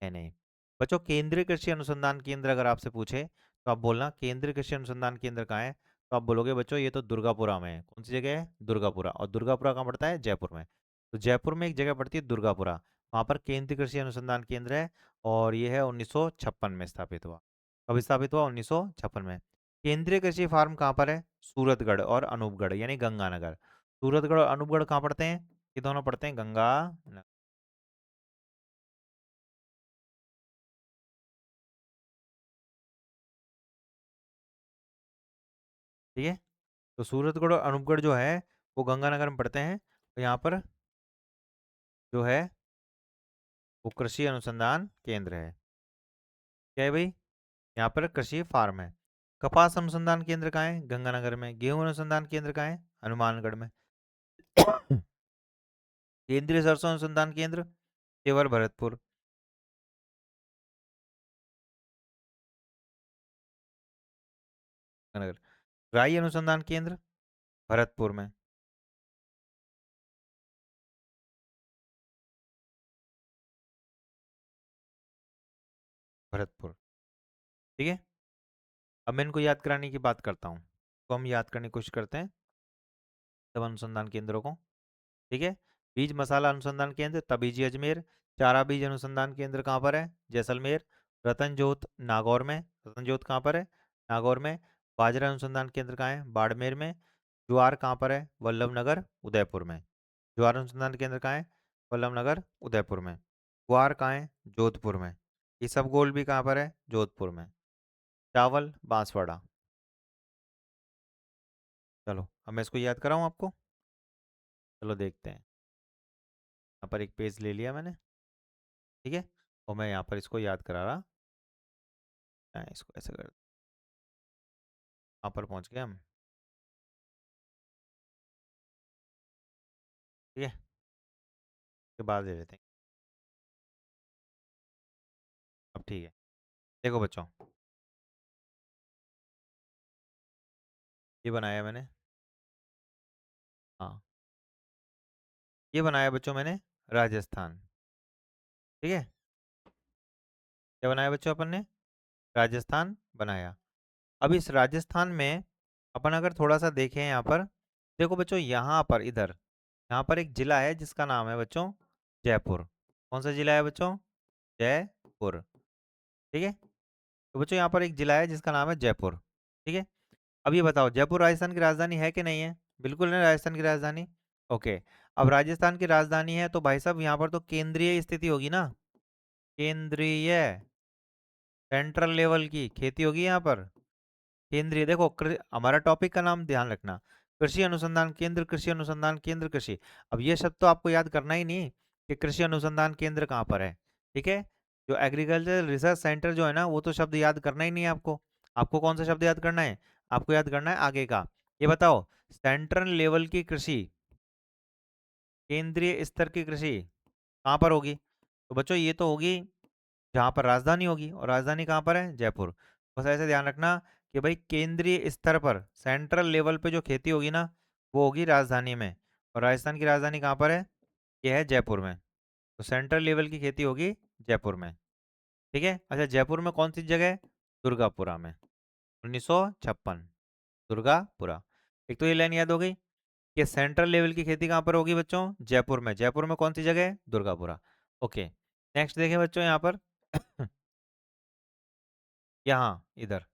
है नहीं। बच्चों, केंद्रीय कृषि अनुसंधान केंद्र अगर आपसे पूछे तो आप बोलना केंद्रीय कृषि अनुसंधान केंद्र कहाँ है, तो आप बोलोगे बच्चों ये तो दुर्गापुरा में है। कौन सी जगह है? दुर्गापुरा। और दुर्गापुरा कहाँ पड़ता है? जयपुर में। तो जयपुर में एक जगह पड़ती है दुर्गापुरा, वहाँ पर केंद्रीय कृषि अनुसंधान केंद्र है। और ये है 1956 में स्थापित हुआ। कब स्थापित हुआ? 1956 में। केंद्रीय कृषि फार्म कहाँ पर है? सूरतगढ़ और अनूपगढ़ यानी गंगानगर। सूरतगढ़ और अनूपगढ़ कहाँ पड़ते हैं? ये दोनों पड़ते हैं गंगा। ठीक है, तो सूरतगढ़ और अनूपगढ़ जो है वो गंगानगर में पड़ते हैं। तो यहाँ पर जो है वो कृषि अनुसंधान केंद्र है। क्या है भाई? यहाँ पर कृषि फार्म है। कपास अनुसंधान केंद्र कहाँ है? गंगानगर में। गेहूं अनुसंधान केंद्र कहाँ है? हनुमानगढ़ में। केंद्रीय सरसों अनुसंधान केंद्र केवल भरतपुर, गंगानगर। राई अनुसंधान केंद्र भरतपुर में, भरतपुर। ठीक है, अब मैं इनको याद कराने की बात करता हूँ, तो हम याद करने की कोशिश करते हैं सब अनुसंधान केंद्रों को। ठीक है, बीज मसाला अनुसंधान केंद्र तबीजी अजमेर। चारा बीज अनुसंधान केंद्र कहाँ पर है? जैसलमेर। रतन जोत नागौर में। रतन जोत कहाँ पर है? नागौर में। बाजरा अनुसंधान केंद्र कहाँ है? बाड़मेर में। ज्वार कहाँ पर है? वल्लभनगर उदयपुर में। ज्वार अनुसंधान केंद्र कहाँ है? वल्लभनगर उदयपुर में। ग्वार कहाँ है? जोधपुर में। इसबगोल भी कहाँ पर है? जोधपुर में। चावल बांसवाड़ा। चलो अब मैं इसको याद कराऊँ आपको। चलो देखते हैं। यहाँ पर एक पेज ले लिया मैंने, ठीक है। और मैं यहाँ पर इसको याद करा रहा, इसको ऐसे कर, यहाँ पर पहुँच गए हम, ठीक है। उसके बाद ले लेते हैं, अब ठीक है। देखो बच्चों, ये बनाया मैंने, हाँ, ये बनाया बच्चों मैंने राजस्थान, ठीक है। क्या बनाया बच्चों अपन ने? राजस्थान बनाया। अब इस राजस्थान में अपन अगर थोड़ा सा देखें यहाँ पर, देखो बच्चों यहाँ पर इधर, यहाँ पर एक जिला है जिसका नाम है बच्चों जयपुर। कौन सा जिला है बच्चों? जयपुर, ठीक है। तो बच्चों यहाँ पर एक जिला है जिसका नाम है जयपुर, ठीक है। अब ये बताओ, जयपुर राजस्थान की राजधानी है कि नहीं है? बिल्कुल है राजस्थान की राजधानी। ओके, अब राजस्थान की राजधानी है तो भाई साहब यहाँ पर तो केंद्रीय स्थिति होगी ना, केंद्रीय, सेंट्रल लेवल की खेती होगी यहाँ पर। केंद्रीय, देखो हमारा टॉपिक का नाम ध्यान रखना, कृषि अनुसंधान केंद्र, कृषि अनुसंधान केंद्र, कृषि। अब ये शब्द तो आपको याद करना ही नहीं कि कृषि अनुसंधान केंद्र कहाँ पर है, ठीक है। जो एग्रीकल्चर रिसर्च सेंटर जो है ना, वो तो शब्द याद करना ही नहीं है आपको। आपको कौन सा शब्द याद करना है? आपको याद करना है आगे का। ये बताओ, सेंट्रल लेवल की कृषि, केंद्रीय स्तर की कृषि कहाँ पर होगी? तो बच्चों ये तो होगी जहाँ पर राजधानी होगी, और राजधानी कहाँ पर है? जयपुर। बस ऐसे ध्यान रखना कि भाई केंद्रीय स्तर पर सेंट्रल लेवल पे जो खेती होगी ना, वो होगी राजधानी में। और राजस्थान की राजधानी कहाँ पर है? ये है जयपुर में। तो सेंट्रल लेवल की खेती होगी जयपुर में, ठीक है। अच्छा, जयपुर में कौन सी जगह है? दुर्गापुरा में, 1956, दुर्गापुरा। एक तो ये लाइन याद हो गई कि सेंट्रल लेवल की खेती कहाँ पर होगी बच्चों? जयपुर में। जयपुर में कौन सी जगह है? दुर्गापुरा। ओके, नेक्स्ट देखें बच्चों यहाँ पर यहाँ इधर,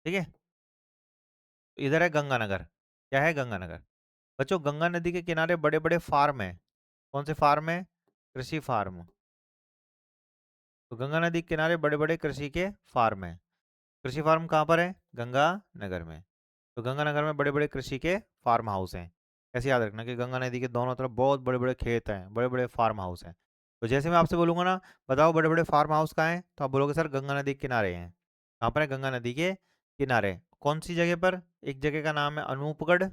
ठीक है। तो इधर है गंगानगर। क्या है? गंगानगर। बच्चों गंगा नदी के किनारे बड़े बड़े फार्म है। कौन से फार्म है? कृषि फार्म। तो गंगा नदी के किनारे बड़े बड़े कृषि के फार्म है। कृषि फार्म कहाँ पर है? गंगानगर में। तो गंगानगर में बड़े बड़े कृषि के फार्म हाउस हैं। ऐसे याद रखना कि गंगा नदी के दोनों तरफ बहुत बड़े बड़े खेत हैं, बड़े बड़े फार्म हाउस हैं। तो जैसे मैं आपसे बोलूंगा ना, बताओ बड़े बड़े फार्म हाउस कहाँ हैं, तो आप बोलोगे सर गंगा नदी के किनारे हैं। कहाँ पर है? गंगा नदी के किनारे। कौन सी जगह पर? एक जगह का नाम है अनूपगढ़,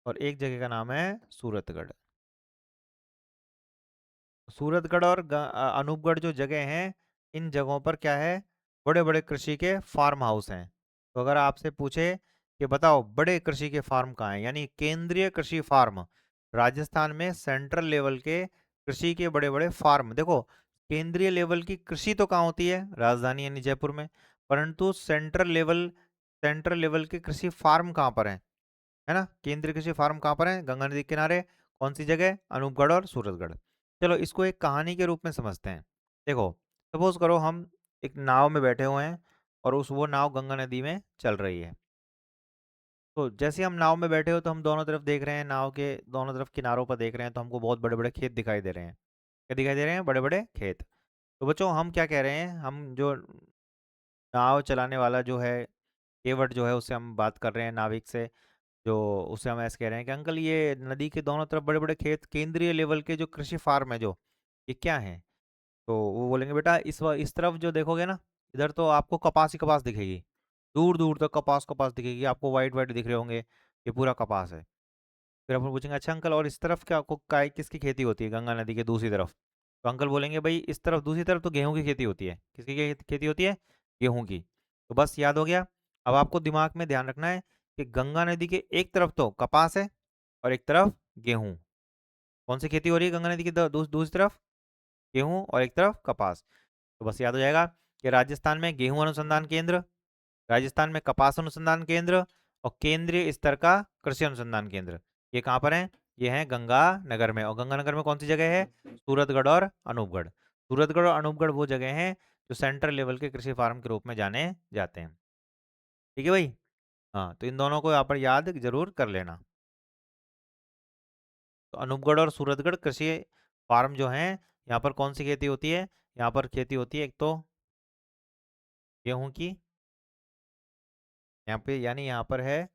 और एक जगह का नाम है सूरतगढ़। सूरतगढ़ और अनूपगढ़ जो जगह हैं, इन जगहों पर क्या है? बड़े बड़े कृषि के फार्म हाउस हैं। तो अगर आपसे पूछे कि बताओ बड़े कृषि के फार्म कहाँ हैं, यानी केंद्रीय कृषि फार्म, राजस्थान में सेंट्रल लेवल के कृषि के बड़े बड़े फार्म। देखो, केंद्रीय लेवल की कृषि तो कहाँ होती है? राजधानी यानी जयपुर में। परंतु सेंट्रल लेवल के कृषि फार्म कहाँ पर है? है ना, केंद्रीय कृषि फार्म कहाँ पर है? गंगा नदी के किनारे। कौन सी जगह? अनूपगढ़ और सूरतगढ़। चलो इसको एक कहानी के रूप में समझते हैं। देखो, सपोज करो हम एक नाव में बैठे हुए हैं, और वो नाव गंगा नदी में चल रही है। तो जैसे हम नाव में बैठे हो तो हम दोनों तरफ देख रहे हैं, नाव के दोनों तरफ किनारों पर देख रहे हैं, तो हमको बहुत बड़े बड़े खेत दिखाई दे रहे हैं। क्या दिखाई दे रहे हैं? बड़े बड़े खेत। तो बच्चों हम क्या कह रहे हैं, हम जो नाव चलाने वाला जो है, केवट जो है, उससे हम बात कर रहे हैं, नाविक से, जो उससे हम ऐसे कह रहे हैं कि अंकल ये नदी के दोनों तरफ बड़े बड़े खेत, केंद्रीय लेवल के जो कृषि फार्म है जो, ये क्या है? तो वो बोलेंगे बेटा इस तरफ जो देखोगे ना, इधर तो आपको कपास ही कपास दिखेगी, दूर दूर तक कपास कपास दिखेगी आपको, वाइट वाइट दिख रहे होंगे, ये पूरा कपास है। फिर अपन पूछेंगे अच्छा अंकल, और इस तरफ क्या आपको काय किसकी खेती होती है गंगा नदी के दूसरी तरफ? तो अंकल बोलेंगे भाई इस तरफ, दूसरी तरफ तो गेहूं की खेती होती है। किसकी खेती होती है? गेहूं की। तो बस याद हो गया। अब आपको दिमाग में ध्यान रखना है कि गंगा नदी के एक तरफ तो कपास है, और एक तरफ गेहूं। कौन सी खेती हो रही है गंगा नदी की दूसरी तरफ? गेहूं, और एक तरफ कपास। तो बस याद हो जाएगा कि राजस्थान में गेहूं अनुसंधान केंद्र, राजस्थान में कपास अनुसंधान केंद्र, और केंद्रीय स्तर का कृषि अनुसंधान केंद्र, ये कहाँ पर है? ये है गंगानगर में। और गंगानगर में कौन सी जगह है? सूरतगढ़ और अनूपगढ़। सूरतगढ़ और अनूपगढ़ वो जगह हैं जो सेंट्रल लेवल के कृषि फार्म के रूप में जाने जाते हैं। ठीक है भाई। हाँ, तो इन दोनों को यहाँ पर याद जरूर कर लेना। तो अनूपगढ़ और सूरतगढ़ कृषि फार्म जो हैं, यहाँ पर कौन सी खेती होती है? यहाँ पर खेती होती है एक तो गेहूं की, यहाँ पे यानी यहाँ पर है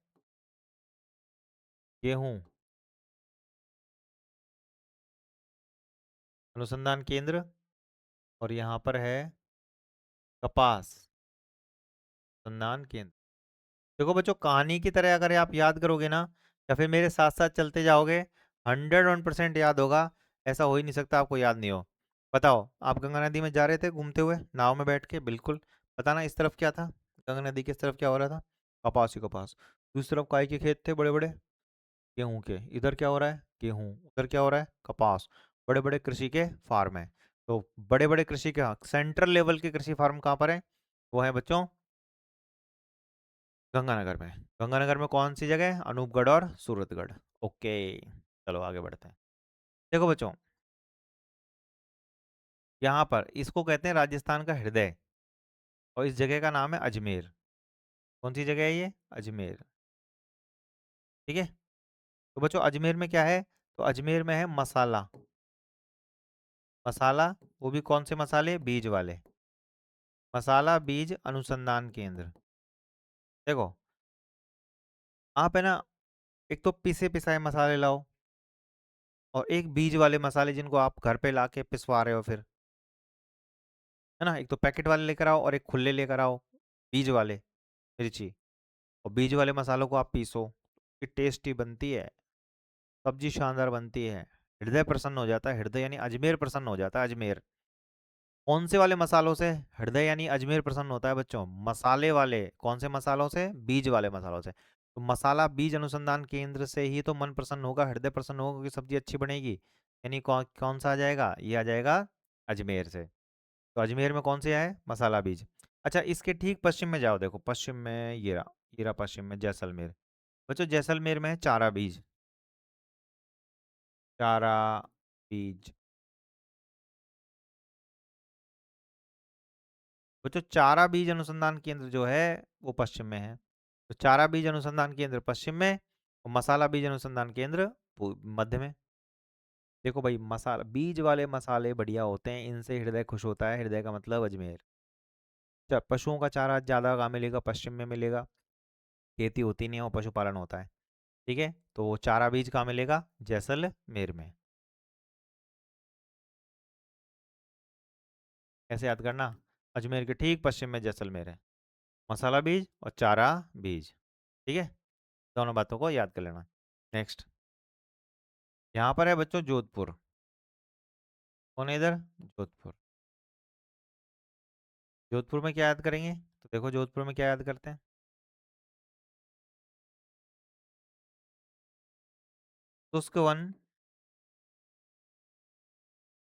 गेहूं, अनुसंधान केंद्र, और यहाँ पर है कपास अनुसंधान केंद्र। देखो बच्चों, कहानी की तरह अगर आप याद करोगे ना, या फिर मेरे साथ साथ चलते जाओगे, 101% याद होगा। ऐसा हो ही नहीं सकता आपको याद नहीं हो। बताओ, आप गंगा नदी में जा रहे थे घूमते हुए नाव में बैठ के, बिल्कुल। बताना इस तरफ क्या था, गंगा नदी की इस तरफ क्या हो रहा था? कपास ही कपास। दूसरी तरफ काय के खेत थे बड़े बड़े, गेहूं के। इधर क्या हो रहा है? गेहूं। उधर क्या हो रहा है? कपास। बड़े बड़े कृषि के फार्म है। तो बड़े बड़े कृषि के सेंट्रल लेवल के कृषि फार्म कहाँ पर है? वो है बच्चों गंगानगर में। गंगानगर में कौन सी जगह है? अनूपगढ़ और सूरतगढ़। ओके, चलो आगे बढ़ते हैं। देखो बच्चों, यहाँ पर इसको कहते हैं राजस्थान का हृदय, और इस जगह का नाम है अजमेर। कौन सी जगह है ये? अजमेर। ठीक है। तो बच्चों, अजमेर में क्या है? तो अजमेर में है मसाला। मसाला, वो भी कौन से मसाले? बीज वाले। मसाला बीज अनुसंधान केंद्र। देखो, आप है ना, एक तो पिसे पिसाए मसाले लाओ, और एक बीज वाले मसाले जिनको आप घर पे लाके पिसवा रहे हो फिर, है ना। एक तो पैकेट वाले लेकर आओ और एक खुले लेकर आओ, बीज वाले मिर्ची। और बीज वाले मसालों को आप पीसो, ये टेस्टी बनती है, सब्जी शानदार बनती है। हृदय प्रसन्न हो जाता है, हृदय यानी अजमेर प्रसन्न हो जाता है, अजमेर। कौन से वाले मसालों से हृदय यानी अजमेर प्रसन्न होता है बच्चों? मसाले वाले। कौन से मसालों से? बीज वाले मसालों से। तो मसाला बीज अनुसंधान केंद्र से ही तो मन प्रसन्न होगा, हृदय प्रसन्न होगा, कि सब्जी अच्छी बनेगी। यानी कौन कौन सा आ जाएगा? ये आ जाएगा अजमेर से। तो अजमेर में कौन से है? मसाला बीज। अच्छा, इसके ठीक पश्चिम में जाओ, देखो पश्चिम में ये रहा पश्चिम में जैसलमेर। बच्चों, जैसलमेर में है चारा बीज। चारा बीज। बच्चों, चारा बीज अनुसंधान केंद्र जो है वो पश्चिम में है। तो चारा बीज अनुसंधान केंद्र पश्चिम में, और मसाला बीज अनुसंधान केंद्र मध्य में। देखो भाई, मसाला बीज वाले मसाले बढ़िया होते हैं, इनसे हृदय खुश होता है, हृदय का मतलब अजमेर। पशुओं का चारा ज्यादा कहाँ मिलेगा? पश्चिम में मिलेगा। खेती होती नहीं है, वो पशुपालन होता है। ठीक है, तो चारा बीज कहाँ मिलेगा? जैसलमेर में। कैसे याद करना? अजमेर के ठीक पश्चिम में जैसलमेर है। मसाला बीज और चारा बीज। ठीक है, दोनों बातों को याद कर लेना। नेक्स्ट, यहाँ पर है बच्चों जोधपुर। कौन है इधर? जोधपुर। जोधपुर में क्या याद करेंगे? तो देखो, जोधपुर में क्या याद करते हैं? शुष्क वन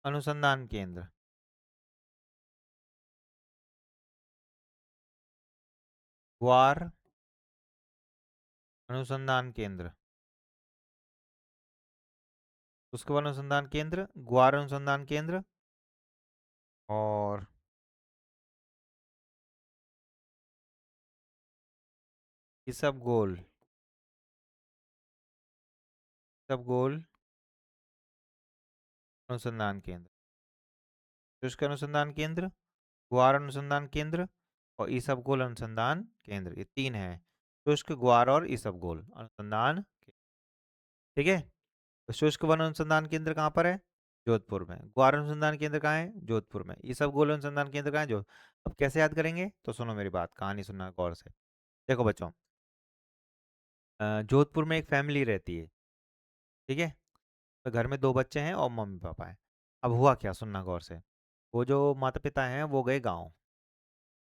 अनुसंधान केंद्र। ग्वार अनुसंधान केंद्र। शुष्क वन अनुसंधान केंद्र, ग्वार अनुसंधान केंद्र, और इसबगोल। इसबगोल अनुसंधान केंद्र। शुष्क अनुसंधान केंद्र, ग्वार अनुसंधान केंद्र, और इसबगोल अनुसंधान केंद्र, ये तीन है। शुष्क, ग्वार और इसबगोल अनुसंधान केंद्र। ठीक है। तो शुष्क वन अनुसंधान केंद्र कहाँ पर है? जोधपुर में। ग्वार अनुसंधान केंद्र कहाँ है? जोधपुर में। इसबगोल अनुसंधान केंद्र कहाँ है? जो अब कैसे याद करेंगे? तो सुनो मेरी बात, कहानी सुनना गौर से। देखो बच्चों, जोधपुर में एक फैमिली रहती है। ठीक है। तो घर में दो बच्चे हैं और मम्मी पापा हैं। अब हुआ क्या, सुनना गौर से। वो जो माता पिता हैं वो गए गाँव,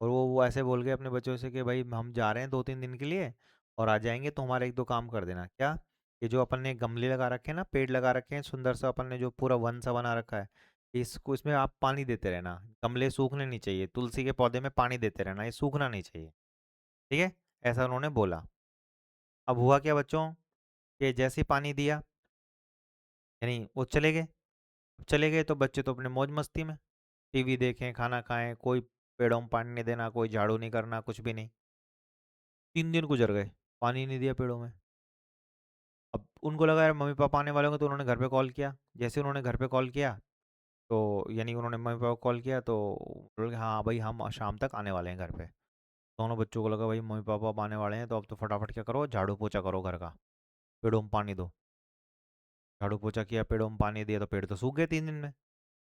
और वो ऐसे बोल गए अपने बच्चों से कि भाई हम जा रहे हैं 2-3 दिन के लिए, और आ जाएंगे तो हमारा एक दो काम कर देना। क्या? ये जो अपन ने गमले लगा रखे हैं ना, पेड़ लगा रखे हैं सुंदर सा, अपन ने जो पूरा वन सा बना रखा है, इसको इसमें आप पानी देते रहना। गमले सूखने नहीं चाहिए, तुलसी के पौधे में पानी देते रहना, ये सूखना नहीं चाहिए। ठीक है, ऐसा उन्होंने बोला। अब हुआ क्या बच्चों, कि जैसे ही पानी दिया, यानी वो चले गए। चले गए तो बच्चे तो अपने मौज मस्ती में, टीवी देखें, खाना खाएं, कोई पेड़ों में पानी नहीं देना, कोई झाड़ू नहीं करना, कुछ भी नहीं। 3 दिन गुजर गए, पानी नहीं दिया पेड़ों में। अब उनको लगा यार मम्मी पापा आने वाले होंगे, तो उन्होंने घर पे कॉल किया। जैसे उन्होंने घर पे कॉल किया, तो यानी उन्होंने मम्मी पापा को कॉल किया, तो बोले हाँ भाई हम शाम तक आने वाले हैं घर पे। दोनों बच्चों को लगा भाई मम्मी पापा अब आने वाले हैं, तो अब तो फटाफट क्या करो, झाड़ू पोछा करो घर का, पेड़ों में पानी दो। झाड़ू पोछा किया, पेड़ों में पानी दिया, तो पेड़ तो सूख गए 3 दिन में।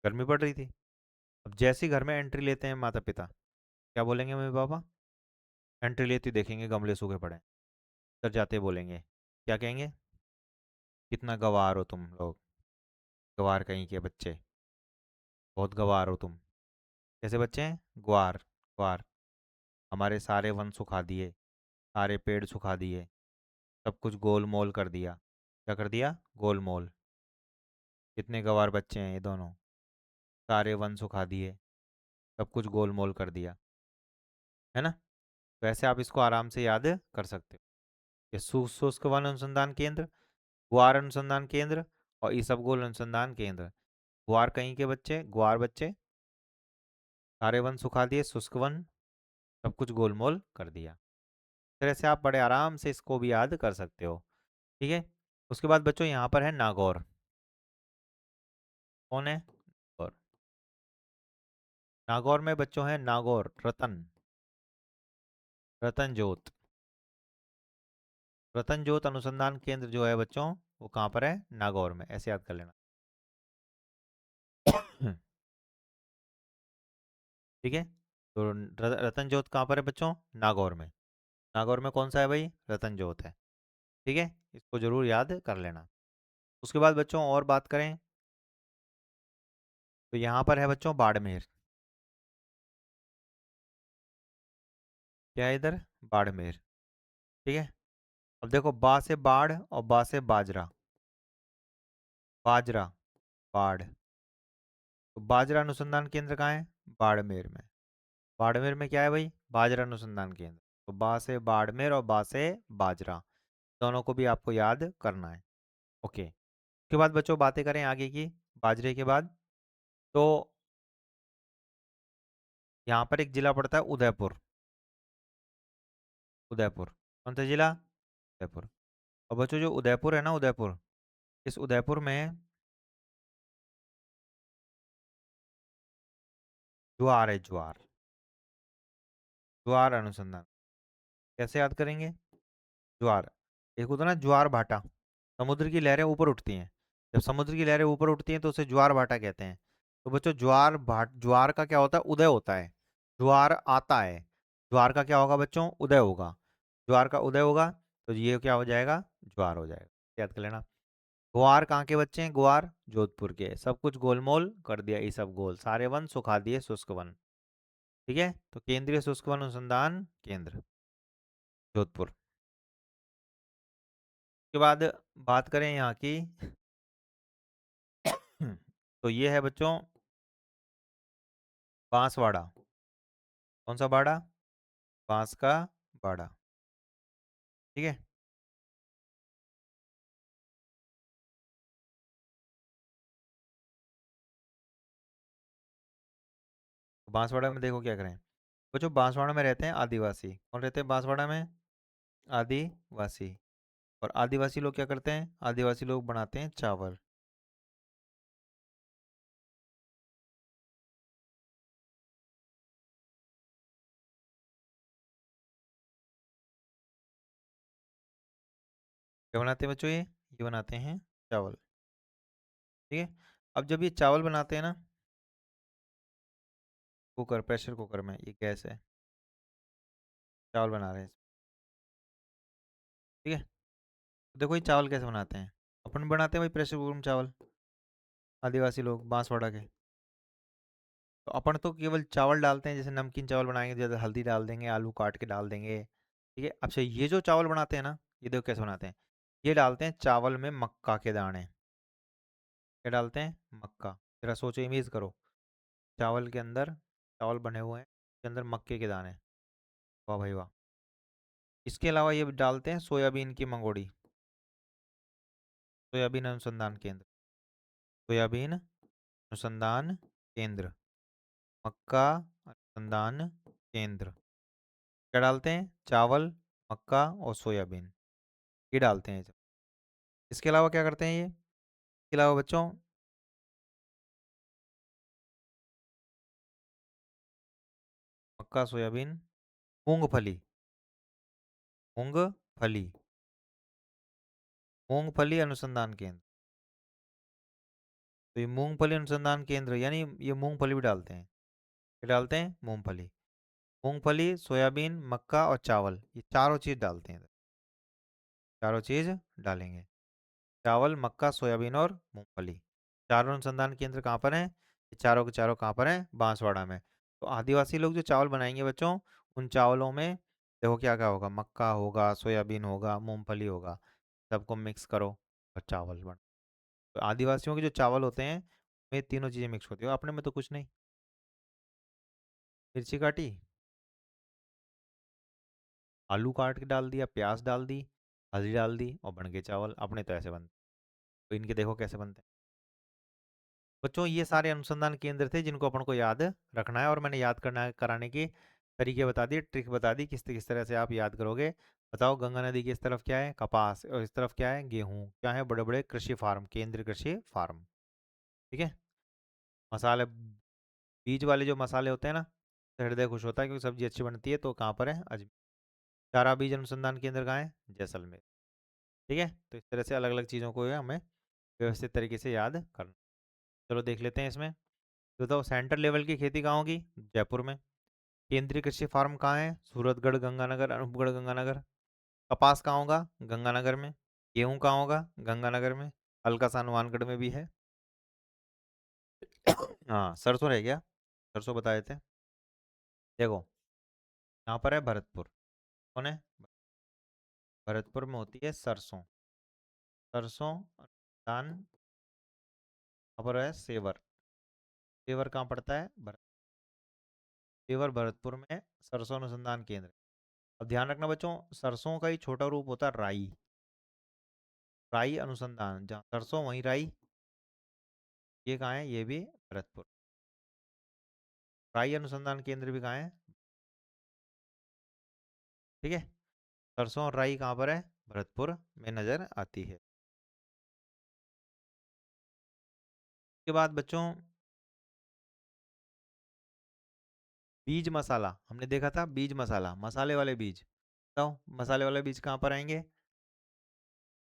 गर्मी पड़ रही थी। अब जैसे ही घर में एंट्री लेते हैं माता पिता, क्या बोलेंगे मम्मी पापा? एंट्री लेते ही देखेंगे गमले सूखे पड़े हैं। अंदर जाते ही बोलेंगे, क्या कहेंगे? कितना गवार हो तुम लोग, गवार कहीं के बच्चे, बहुत गवार हो तुम। कैसे बच्चे हैं? ग्वार, ग्वार। हमारे सारे वन सुखा दिए, सारे पेड़ सुखा दिए, सब कुछ गोलमोल कर दिया। क्या कर दिया? गोलमोल। कितने गवार बच्चे हैं ये दोनों, सारे वन सुखा दिए, सब कुछ गोलमोल कर दिया। है ना? वैसे आप इसको आराम से याद कर सकते हो। ये शुष्क वन अनुसंधान केंद्र, ग्वार अनुसंधान केंद्र और ईसबगोल अनुसंधान केंद्र। ग्वार कहीं के बच्चे, ग्वार बच्चे, सारे वन सुखा दिए, शुष्क वन, सब कुछ गोलमोल कर दिया। इस तरह से आप बड़े आराम से इसको भी याद कर सकते हो। ठीक है। उसके बाद बच्चों यहाँ पर है नागौर। कौन है? और नागौर में बच्चों है नागौर रतन, रतन ज्योत। रतन ज्योत अनुसंधान केंद्र जो है बच्चों, वो कहाँ पर है? नागौर में। ऐसे याद कर लेना। ठीक है। तो रतन ज्योत कहाँ पर है बच्चों? नागौर में। नागौर में कौन सा है भाई? रतन ज्योत है। ठीक है, इसको जरूर याद कर लेना। उसके बाद बच्चों और बात करें तो यहाँ पर है बच्चों बाड़मेर। क्या है इधर? बाड़मेर। ठीक है। अब देखो, बा से बाढ़ और बा से बाजरा, बाजरा, बाढ़। तो बाजरा अनुसंधान केंद्र कहाँ है? बाड़मेर में। बाड़मेर में क्या है भाई? बाजरा अनुसंधान केंद्र। तो बा से बाड़मेर और बा से बाजरा, दोनों को भी आपको याद करना है। ओके। उसके बाद बच्चों बातें करें आगे की, बाजरे के बाद। तो यहाँ पर एक जिला पड़ता है उदयपुर। उदयपुर कौन सा जिला? उदयपुर। और बच्चों जो उदयपुर है ना, उदयपुर, इस उदयपुर में ज्वार है, ज्वार, ज्वार अनुसंधान। कैसे याद करेंगे? ज्वार, एक होता है ना ज्वार भाटा, समुद्र की लहरें ऊपर उठती हैं। जब समुद्र की लहरें ऊपर उठती हैं तो उसे ज्वार भाटा कहते हैं। तो बच्चों ज्वार का क्या होता है? उदय होता है। ज्वार आता है, ज्वार का क्या होगा बच्चों? उदय होगा। ज्वार का उदय होगा तो ये क्या हो जाएगा? ज्वार हो जाएगा। याद कर लेना। ग्वार कहाँ के बच्चे हैं? ग्वार जोधपुर के। सब कुछ गोलमोल कर दिया, ये सब गोल, सारे वन सुखा दिए, शुष्क वन। ठीक है। तो केंद्रीय शुष्क वन अनुसंधान केंद्र जोधपुर। के बाद बात करें यहाँ की, तो ये है बच्चों बांसवाड़ा। कौन सा बाड़ा? बांस का बाड़ा। ठीक है। तो बांसवाड़ा में देखो क्या करें। बच्चों बांसवाड़ा में रहते हैं आदिवासी। कौन रहते हैं बांसवाड़ा में? आदिवासी। और आदिवासी लोग क्या करते हैं? आदिवासी लोग बनाते हैं चावल। क्या बनाते हैं बच्चों? ये बनाते हैं चावल। ठीक है। अब जब ये चावल बनाते हैं ना, कुकर, प्रेशर कुकर में, ये गैस है, चावल बना रहे हैं। ठीक है। तो देखो ये चावल कैसे बनाते हैं। अपन बनाते हैं भाई प्रेशर कुकर में चावल, आदिवासी लोग बांसवाड़ा के। तो अपन तो केवल चावल डालते हैं, जैसे नमकीन चावल बनाएंगे तो जैसे हल्दी डाल देंगे, आलू काट के डाल देंगे। ठीक है। अच्छा, ये जो चावल बनाते हैं ना, ये देखो कैसे बनाते हैं। ये डालते हैं चावल में मक्का के दाने। क्या डालते हैं? मक्का। जरा सोचो, इमेज करो, चावल के अंदर, चावल बने हुए हैं, उसके अंदर मक्के के दाने। वाह भाई वाह। इसके अलावा ये डालते हैं सोयाबीन की मंगोड़ी, सोयाबीन अनुसंधान केंद्र, सोयाबीन अनुसंधान केंद्र, मक्का अनुसंधान केंद्र। क्या डालते हैं? चावल, मक्का और सोयाबीन, ये डालते हैं। इसके अलावा क्या करते हैं ये? इसके अलावा बच्चों मक्का, सोयाबीन, मूंगफली, मूंगफली, मूंगफली अनुसंधान केंद्र। तो ये मूंगफली अनुसंधान केंद्र, यानी ये मूंगफली भी डालते हैं। क्या डालते हैं? मूंगफली। मूंगफली, सोयाबीन, मक्का और चावल, ये चारों चीज़ डालते हैं। चारों चीज़ डालेंगे। चावल, मक्का, सोयाबीन और मूंगफली। चारों अनुसंधान केंद्र कहाँ पर हैं? ये चारों के चारों कहाँ पर हैं? बांसवाड़ा में। तो आदिवासी लोग जो चावल बनाएंगे बच्चों, उन चावलों में देखो क्या क्या होगा, मक्का होगा, सोयाबीन होगा, मूंगफली होगा। सबको मिक्स करो और चावल बन। तो आदिवासियों के जो चावल होते हैं, में तीनों चीज़ें मिक्स होती है। अपने में तो कुछ नहीं। मिर्ची काटी, आलू काट के डाल दिया, प्याज डाल दी, हल्दी डाल दी और बन गए चावल। अपने तो ऐसे बनते। तो इनके देखो कैसे बनते हैं। बच्चों ये सारे अनुसंधान केंद्र थे जिनको अपन को याद रखना है, और मैंने याद करना कराने की तरीके बता दिए, ट्रिक बता दी किस तरह से आप याद करोगे। बताओ, गंगा नदी की इस तरफ क्या है? कपास, और इस तरफ क्या है? गेहूं। क्या है? बड़े बड़े कृषि फार्म, केंद्रीय कृषि फार्म। ठीक है। मसाले, बीज वाले जो मसाले होते हैं ना, तो हृदय खुश होता है क्योंकि सब्जी अच्छी बनती है। तो कहाँ पर है? अजमेर। चारा बीज अनुसंधान केंद्र कहाँ है? जैसलमेर। ठीक है। तो इस तरह से अलग अलग चीज़ों को हमें व्यवस्थित तरीके से याद करना। चलो देख लेते हैं इसमें। तो बताओ, सेंटर लेवल की खेती कहाँ होगी? जयपुर में। केंद्रीय कृषि फार्म कहाँ है? सूरतगढ़, गंगानगर, अनूपगढ़, गंगानगर। कपास कहाँ होगा? गंगानगर में। गेहूं कहाँ होगा? गंगानगर में। हल्का सा हनुमानगढ़ में भी है। हाँ, सरसों रह गया। सरसों बताए थे। देखो, यहाँ पर है भरतपुर। कौन है? भरतपुर में होती है सरसों। सरसों धान। यहाँ पर है सेवर। सेवर कहाँ पड़ता है? सेवर भरतपुर में सरसों अनुसंधान केंद्र। अब ध्यान रखना बच्चों, सरसों का ही छोटा रूप होता है राई। राई अनुसंधान, जहाँ सरसों वहीं राई। ये कहाँ है? ये भी भरतपुर। राई अनुसंधान केंद्र भी कहाँ है? ठीक है। सरसों और राई कहाँ पर है? भरतपुर में नजर आती है। उसके बाद बच्चों, बीज मसाला हमने देखा था। बीज मसाला, मसाले वाले बीज। बताओ, मसाले वाले बीज कहाँ पर आएंगे?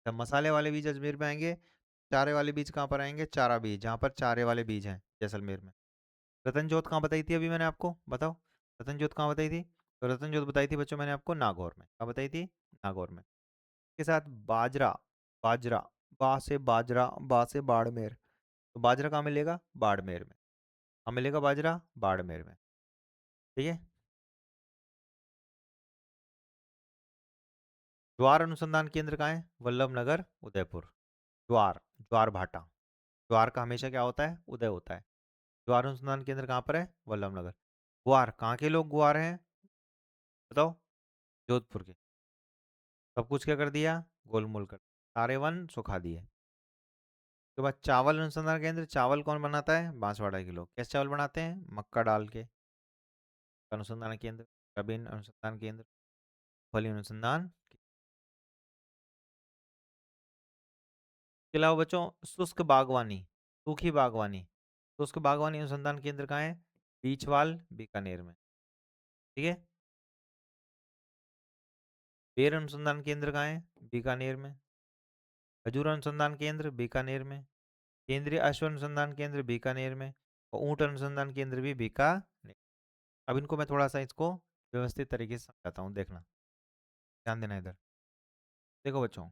जब मसाले वाले बीज अजमेर में आएंगे, चारे वाले बीज कहाँ पर आएंगे? चारा बीज, जहाँ पर चारे वाले बीज हैं, जैसलमेर में। रतन जोत कहाँ बताई थी अभी मैंने आपको? बताओ, रतन जोत कहाँ बताई थी? तो रतन जोत बताई थी बच्चों मैंने आपको नागौर में। कहाँ बताई थी? नागौर में। के साथ बाजरा। बाजरा, बा से बाजरा, बा से बाड़मेर। तो बाजरा कहाँ मिलेगा? बाड़मेर में। कहाँ मिलेगा बाजरा? बाड़मेर में। ठीक है। ज्वार अनुसंधान केंद्र कहाँ है? वल्लभ नगर, उदयपुर। ज्वार, ज्वार भाटा। ज्वार का हमेशा क्या होता है? उदय होता है। ज्वार अनुसंधान केंद्र कहाँ पर है? वल्लभ नगर। ग्वार, कहाँ के लोग ग्वार हैं? बताओ। जोधपुर के। सब कुछ क्या कर दिया? गोलमोल कर, सारे वन सुखा दिए। उसके बाद चावल अनुसंधान केंद्र। चावल कौन बनाता है? बांसवाड़ा के लोग। कैसे चावल बनाते हैं? मक्का डाल के। अनुसंधान केंद्र। रबीन अनुसंधान केंद्र। फली अनुसंधान। इसके अलावा बच्चों, शुष्क बागवानी, सूखी बागवानी। शुष्क बागवानी अनुसंधान केंद्र कहाँ है? बीचवाल, बीकानेर में। ठीक है। पेड़ अनुसंधान केंद्र कहाँ है? बीकानेर में। खजूर अनुसंधान केंद्र बीकानेर में। केंद्रीय अश्व अनुसंधान केंद्र बीकानेर में। और ऊंट अनुसंधान केंद्र भी बीकानेर। अब इनको मैं थोड़ा सा इसको व्यवस्थित तरीके से समझाता हूँ, देखना, ध्यान देना इधर। देखो बच्चों,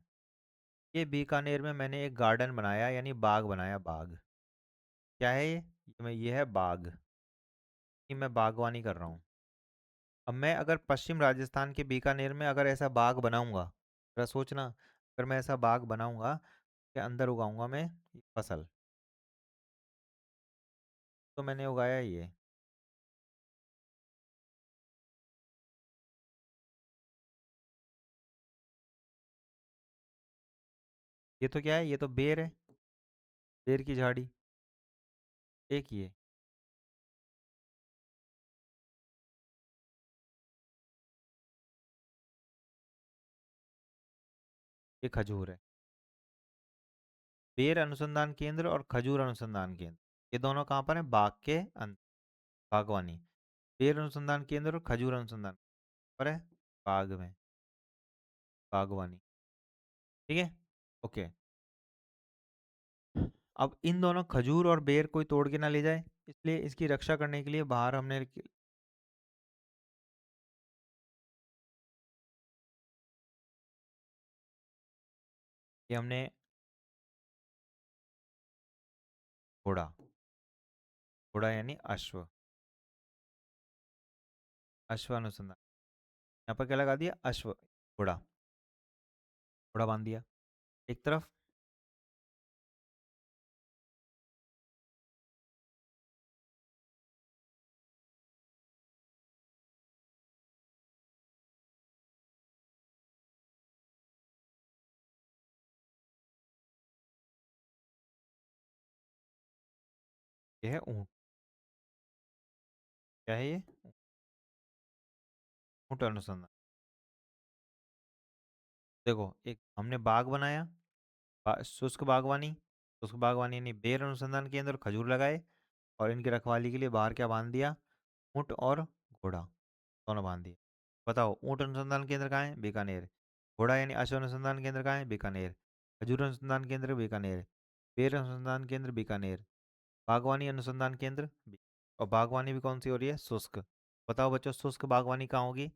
ये बीकानेर में मैंने एक गार्डन बनाया, यानी बाग बनाया। बाग क्या है ये है बाग। ये मैं बागवानी कर रहा हूँ। अब मैं अगर पश्चिम राजस्थान के बीकानेर में अगर ऐसा बाग बनाऊंगा, जरा सोचना, अगर मैं ऐसा बाग बनाऊंगा के अंदर उगाऊंगा मैं फसल। तो मैंने उगाया ये तो क्या है? ये तो बेर है, बेर की झाड़ी। एक ये खजूर है। बेर अनुसंधान केंद्र और खजूर अनुसंधान केंद्र, ये दोनों कहाँ पर है? बाग के अंदर, बागवानी। बेर अनुसंधान केंद्र और खजूर अनुसंधान पर है बाग में, बागवानी। ठीक है। ओके। अब इन दोनों खजूर और बेर कोई तोड़ के ना ले जाए, इसलिए इसकी रक्षा करने के लिए बाहर हमने घोड़ा, घोड़ा यानी अश्व, अश्व अनुसंधान, यहाँ पर क्या लगा दिया, अश्व, घोड़ा, घोड़ा बांध दिया एक तरफ। ये है ऊंट, क्या है ये, ऊंट अनुसंधान। देखो एक हमने बाग बनाया, शुष्क बागवानी, शुष्क बागवानी यानी बेर अनुसंधान केंद्र और खजूर लगाए, और इनकी रखवाली के लिए बाहर क्या बांध दिया, ऊंट और घोड़ा, दोनों बांध दिए। बताओ ऊंट अनुसंधान केंद्र कहाँ है, बीकानेर। घोड़ा यानी अश्व अनुसंधान केंद्र कहाँ है, बीकानेर। खजूर अनुसंधान केंद्र बीकानेर। बेर अनुसंधान केंद्र बीकानेर। बागवानी अनुसंधान केंद्र और बागवानी भी कौन सी हो रही है, शुष्क। बताओ बच्चों शुष्क बागवानी कहाँ होगी,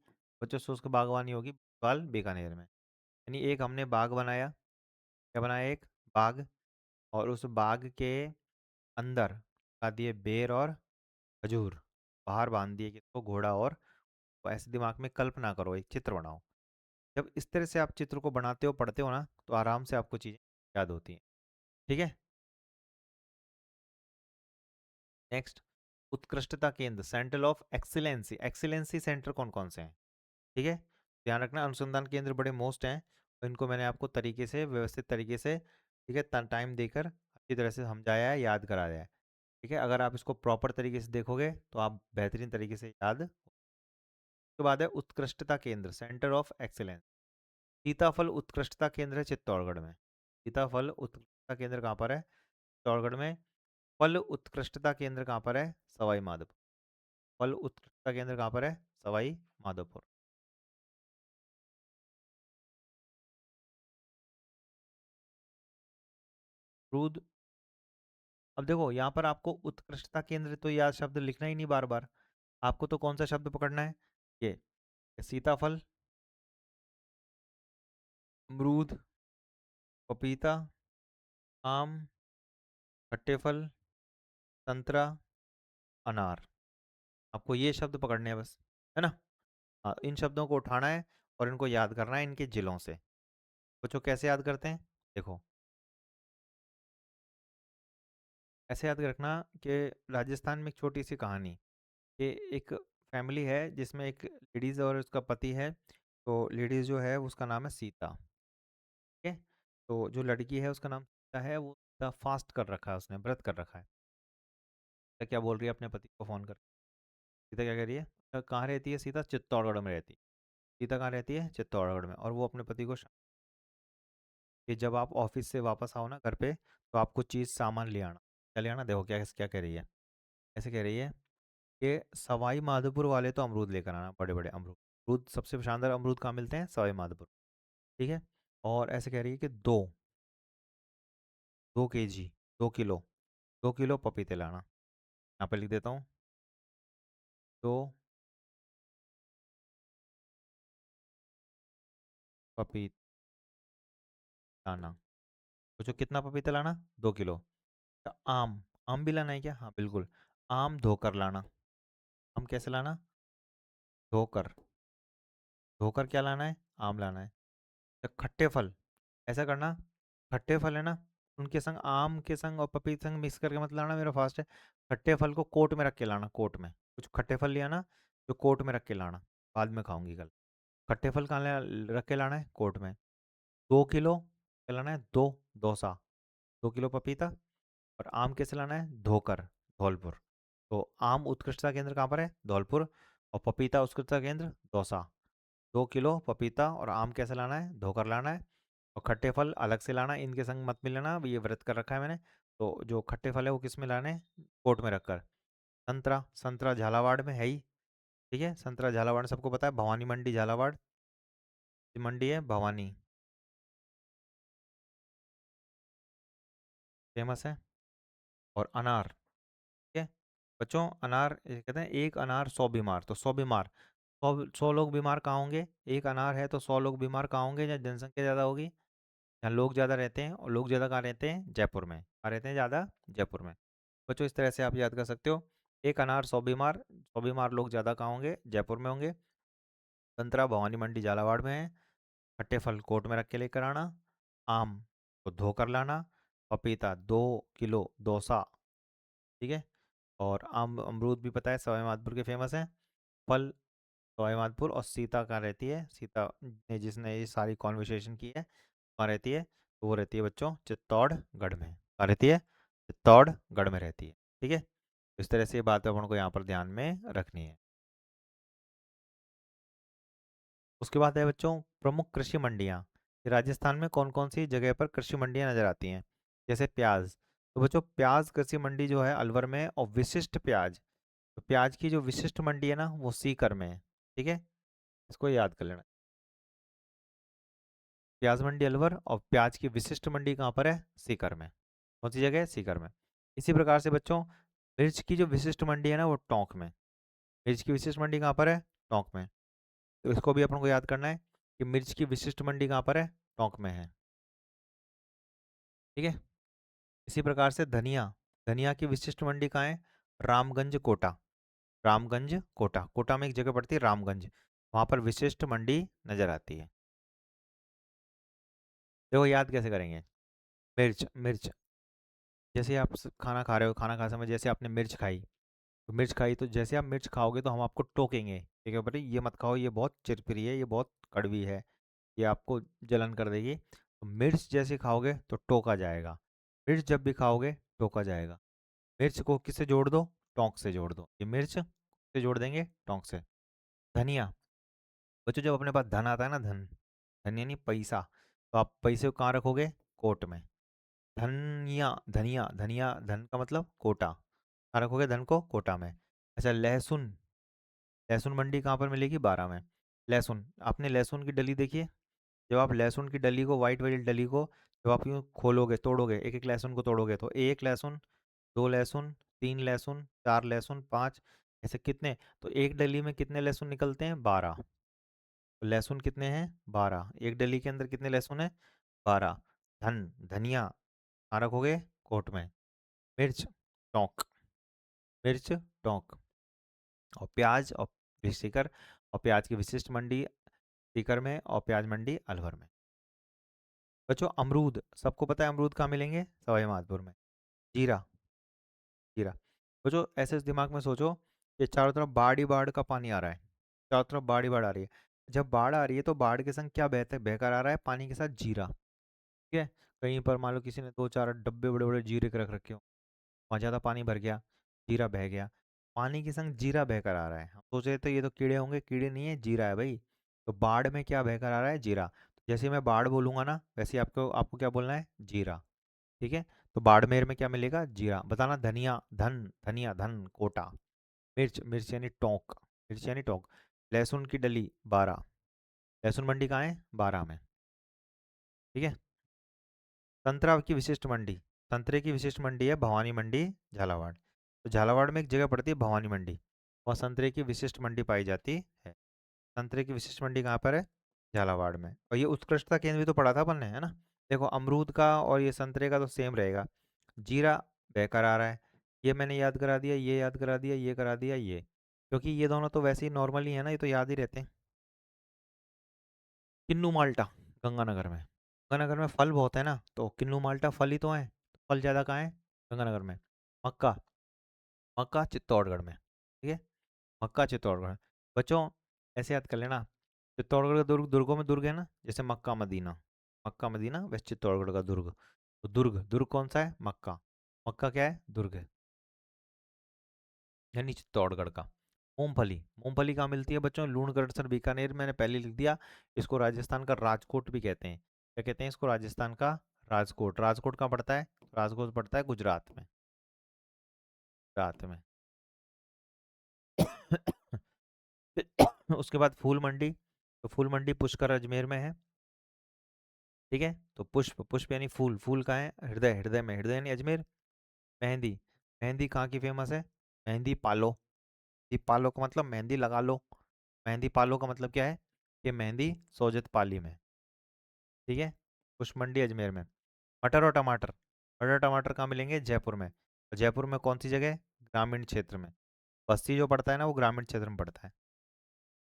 बच्चों शुष्क बागवानी होगी भोपाल बीकानेर में। यानी एक हमने बाग बनाया, क्या बनाया, एक बाग, और उस बाग के अंदर लगा दिए बेर और खजूर, बाहर बांध दिए किसको, घोड़ा और, तो ऐसे दिमाग में कल्पना करो, एक चित्र बनाओ। जब इस तरह से आप चित्र को बनाते हो पढ़ते हो ना, तो आराम से आपको चीज़ें याद होती हैं। ठीक है। नेक्स्ट, उत्कृष्टता केंद्र, centre of excellency, excellency centre कौन कौन से हैं, ठीक है। ध्यान रखना अनुसंधान केंद्र बड़े मोस्ट हैं, और इनको मैंने आपको तरीके से व्यवस्थित तरीके से, ठीक है, टाइम देकर अच्छी तरह से समझाया है, याद कराया है। ठीक है, अगर आप इसको प्रॉपर तरीके से देखोगे तो आप बेहतरीन तरीके से याद। उसके बाद है उत्कृष्टता केंद्र, सेंटर ऑफ एक्सीलेंस। सीताफल उत्कृष्टता केंद्र है चित्तौड़गढ़ में। सीताफल उत्कृष्टता केंद्र कहाँ पर है, चित्तौड़गढ़ में। फल उत्कृष्टता केंद्र कहाँ पर है, सवाई माधोपुर। फल उत्कृष्टता केंद्र कहाँ पर है, सवाई माधोपुर। अमरूद, अब देखो यहाँ पर आपको उत्कृष्टता केंद्र तो यह शब्द लिखना ही नहीं बार बार, आपको तो कौन सा शब्द पकड़ना है, ये सीताफल, अमरूद, पपीता, आम, खट्टे फल, संतरा, अनार, आपको ये शब्द पकड़ने हैं बस, है ना। हाँ, इन शब्दों को उठाना है और इनको याद करना है इनके जिलों से। बच्चों कैसे याद करते हैं, देखो ऐसे याद रखना कि राजस्थान में एक छोटी सी कहानी, कि एक फैमिली है जिसमें एक लेडीज़ और उसका पति है। तो लेडीज़ जो है उसका नाम है सीता, ठीक है। तो जो लड़की है उसका नाम सीता है, वो सीता फास्ट कर रखा है, उसने व्रत कर रखा है। सीता क्या बोल रही है अपने पति को फ़ोन कर, सीता क्या कह रही है, कहाँ रहती है सीता, चित्तौड़गढ़ में रहती है। सीता कहाँ रहती है, चित्तौड़गढ़ में, और वो अपने पति को कि जब आप ऑफिस से वापस आओ ना घर पे, तो आप कुछ चीज़ सामान ले आना। क्या ले आना, देखो क्या क्या कह रही है, ऐसे कह रही है कि सवाई माधोपुर वाले तो अमरूद लेकर आना, बड़े बड़े अमरूद, अमरूद सबसे शानदार अमरूद कहाँ मिलते हैं, सवाई माधोपुर, ठीक है। और ऐसे कह रही है कि 2 2 kg, 2 किलो, 2 किलो पपीते लाना। यहाँ पे लिख देता हूँ, 2 पपीते लाना। सोचो कितना पपीता लाना, 2 किलो। तो आम, आम भी लाना है क्या, हाँ बिल्कुल, आम धोकर लाना। आम कैसे लाना, धोकर, धोकर क्या लाना है, आम लाना है। तो खट्टे फल, ऐसा करना, खट्टे फल है ना, उनके संग आम के संग और पपीते संग मिक्स करके मत लाना, मेरा फास्ट है। खट्टे फल को कोट में रख के लाना, कोट में कुछ खट्टे फल लिया ना, जो कोट में रख के लाना, बाद में खाऊंगी कल। खट्टे फल कहाँ रख के लाना है, कोट में। 2 किलो क्या लाना है, दो, डोसा, 2 किलो पपीता। और आम कैसे लाना है, धोकर, धौलपुर। तो आम उत्कृष्टता केंद्र कहाँ पर है, धौलपुर, और पपीता उत्कृष्टता केंद्र दौसा। 2 किलो पपीता और आम कैसे लाना है, धोकर लाना है। और खट्टे फल अलग से लाना, इनके संग मत मिलाना, ये व्रत कर रखा है मैंने। तो जो खट्टे फल है वो किस में लाने हैं, कोट में रखकर। संतरा, संतरा झालावाड़ में है ही, ठीक है, संतरा झालावाड़ सबको पता है, भवानी मंडी झालावाड़, मंडी है भवानी, फेमस है। और अनार। ठीक है बच्चों, अनार ये कहते हैं एक अनार 100 बीमार, तो 100 बीमार, 100 लोग बीमार कहाँ होंगे? एक अनार है तो 100 लोग बीमार कहाँ होंगे? जहाँ जनसंख्या ज़्यादा होगी, जहाँ लोग ज़्यादा रहते हैं, और लोग ज़्यादा कहाँ रहते हैं? जयपुर में। कहाँ रहते हैं ज़्यादा? जयपुर में। बच्चों इस तरह से आप याद कर सकते हो, एक अनार 100 बीमार, 100 बीमार लोग ज़्यादा कहाँ होंगे? जयपुर में होंगे। संतरा भवानी मंडी झालावाड़ में है। खट्टे फल कोर्ट में रख के लेकर आना। आम को धोकर लाना। पपीता 2 किलो दोसा। ठीक है। और आम अमरूद भी पता है सवाई माधोपुर के फेमस हैं। फल सवाई माधोपुर, और सीता कहाँ रहती है? सीता ने जिसने ये सारी कॉन्वर्सेशन की है कहाँ रहती है? तो वो रहती है बच्चों चित्तौड़गढ़ में। कहाँ रहती है? चित्तौड़गढ़ में रहती है। ठीक है। इस तरह से ये बात अपन को यहाँ पर ध्यान में रखनी है। उसके बाद है बच्चों प्रमुख कृषि मंडियाँ। राजस्थान में कौन कौन सी जगह पर कृषि मंडियाँ नजर आती हैं? जैसे प्याज, तो बच्चों प्याज कृषि मंडी जो है अलवर में, और विशिष्ट प्याज, तो प्याज की जो विशिष्ट मंडी है ना वो सीकर में है। ठीक है, इसको याद कर लेना। प्याज मंडी अलवर, और प्याज की विशिष्ट मंडी कहाँ पर है? सीकर में। कौन सी जगह है? सीकर में। इसी प्रकार से बच्चों मिर्च की जो विशिष्ट मंडी है ना वो टोंक में। मिर्च की विशिष्ट मंडी कहाँ पर है? टोंक में। तो इसको भी अपन को याद करना है कि मिर्च की विशिष्ट मंडी कहाँ पर है? टोंक में है। ठीक है। इसी प्रकार से धनिया, धनिया की विशिष्ट मंडी कहाँ है? रामगंज कोटा। रामगंज कोटा, कोटा में एक जगह पड़ती है रामगंज, वहाँ पर विशिष्ट मंडी नजर आती है। देखो याद कैसे करेंगे। मिर्च, मिर्च, जैसे आप खाना खा रहे हो, खाना खाते समय जैसे आपने मिर्च खाई, तो मिर्च खाई तो जैसे आप मिर्च खाओगे तो हम आपको टोकेंगे, ठीक है बेटे ये मत खाओ, ये बहुत चिरपिरी है, ये बहुत कड़वी है, ये आपको जलन कर देगी। तो मिर्च जैसे खाओगे तो टोका जाएगा। मिर्च जब भी खाओगे टोका जाएगा। मिर्च को किससे जोड़ दो? टोंक से जोड़ दो। ये मिर्च से जोड़ देंगे टोंक से। धनिया, बच्चों जब अपने पास धन आता है ना, धन, धन यानी पैसा, तो आप पैसे को कहाँ रखोगे? कोट में। धनिया, धनिया, धनिया, धन का मतलब कोटा, कहाँ रखोगे धन को? कोटा में। अच्छा लहसुन, लहसुन मंडी कहाँ पर मिलेगी? 12 में। लहसुन, आपने लहसुन की डली देखी है? जब आप लहसुन की डली को, वाइट वाली डली को, जब आप यूँ खोलोगे, तोड़ोगे, एक एक लहसुन को तोड़ोगे, तो एक लहसुन, दो लहसुन, तीन लहसुन, चार लहसुन, पाँच, ऐसे कितने? तो एक डली में कितने लहसुन निकलते हैं? 12। तो लहसुन कितने हैं? 12। एक डली के अंदर कितने लहसुन हैं? 12। धन, धनिया कहाँ रखोगे? कोट में। मिर्च टोंक, मिर्च टोंक, और प्याज और सीकर, और प्याज की विशिष्ट मंडी सीकर में, और प्याज मंडी अलवर में। बच्चों अमरूद, सबको पता है अमरूद कहाँ मिलेंगे? सवाई माधोपुर में। जीरा, जीरा, बच्चों ऐसे दिमाग में सोचो कि चारों तरफ बाढ़ ही बाढ़ का पानी आ रहा है, चारों तरफ बाढ़ ही बाढ़ आ रही है। जब बाढ़ आ रही है तो बाढ़ के संग क्या बहते बहकर आ रहा है? पानी के साथ जीरा। ठीक है। कहीं पर मान लो किसी ने दो चार डब्बे बड़े बड़े जीरे के रख रखे हो, वहाँ ज़्यादा पानी भर गया, जीरा बह गया, पानी के संग जीरा बहकर आ रहा है। हम सोच रहे थे ये तो कीड़े होंगे, कीड़े नहीं है, जीरा है भाई। तो बाढ़ में क्या बहकर आ रहा है? जीरा। तो जैसे मैं बाढ़ बोलूंगा ना, वैसे ही आपको आपको क्या बोलना है? जीरा। ठीक है। तो बाड़मेर में क्या मिलेगा? जीरा। बताना धनिया, धन, धनिया, धन कोटा। मिर्च, मिर्च यानी टोंक, मिर्च यानी टोंक। लहसुन की डली 12, लहसुन मंडी कहाँ है? 12 में। ठीक है। संतरा की विशिष्ट मंडी, संतरे की विशिष्ट मंडी है भवानी मंडी झालावाड़। तो झालावाड़ में एक जगह पड़ती है भवानी मंडी, और संतरे की विशिष्ट मंडी पाई जाती है। संतरे की विशिष्ट मंडी कहाँ पर है? झालावाड़ में। और ये उत्कृष्टता केंद्र भी तो पढ़ा था अपन ने, है ना? देखो अमरूद का और ये संतरे का तो सेम रहेगा। जीरा बेकार आ रहा है, ये मैंने याद करा दिया, ये याद करा दिया, ये करा दिया, ये, क्योंकि ये दोनों तो वैसे ही नॉर्मल ही है ना, ये तो याद ही रहते हैं। किन्नू माल्टा गंगानगर में, गंगानगर में फल बहुत है ना, तो किन्नू माल्टा फल ही तो है, तो फल ज़्यादा कहाँ है? गंगानगर में। मक्का, मक्का चित्तौड़गढ़ में। ठीक है। मक्का चित्तौड़गढ़। बच्चों ऐसे याद कर लेना, चित्तौड़गढ़ का दुर्ग, दुर्गों में दुर्ग है ना, जैसे मक्का मदीना, मक्का मदीना वैसे चित्तौड़गढ़ का दुर्ग। तो दुर्ग, दुर्ग कौन सा है? मक्का, मक्का क्या है? दुर्ग है, यानी चित्तौड़गढ़ का। मूंगफली, मूंगफली कहाँ मिलती है बच्चों? लूणगढ़ बीकानेर, मैंने पहले लिख दिया। इसको राजस्थान का राजकोट भी कहते हैं। क्या कहते हैं इसको? राजस्थान का राजकोट। राजकोट कहाँ पड़ता है? राजकोट पड़ता है गुजरात में, गुजरात में। उसके बाद फूल मंडी, तो फूल मंडी पुष्कर अजमेर में है। ठीक है। तो पुष्प, पुष्प यानी फूल, फूल कहाँ है? हृदय, हृदय में, हृदय यानी अजमेर। मेहंदी। मेहंदी कहाँ की फेमस है? मेहंदी पालो। मेहंदी पालो का मतलब मेहंदी लगा लो। मेहंदी पालो का मतलब क्या है? कि मेहंदी सोजत पाली में। ठीक है। कुशमंडी अजमेर में। मटर और टमाटर। मटर टमाटर कहाँ मिलेंगे? जयपुर में। और जयपुर में कौन सी जगह? ग्रामीण क्षेत्र में। बस्ती जो पड़ता है ना, वो ग्रामीण क्षेत्र में पड़ता है।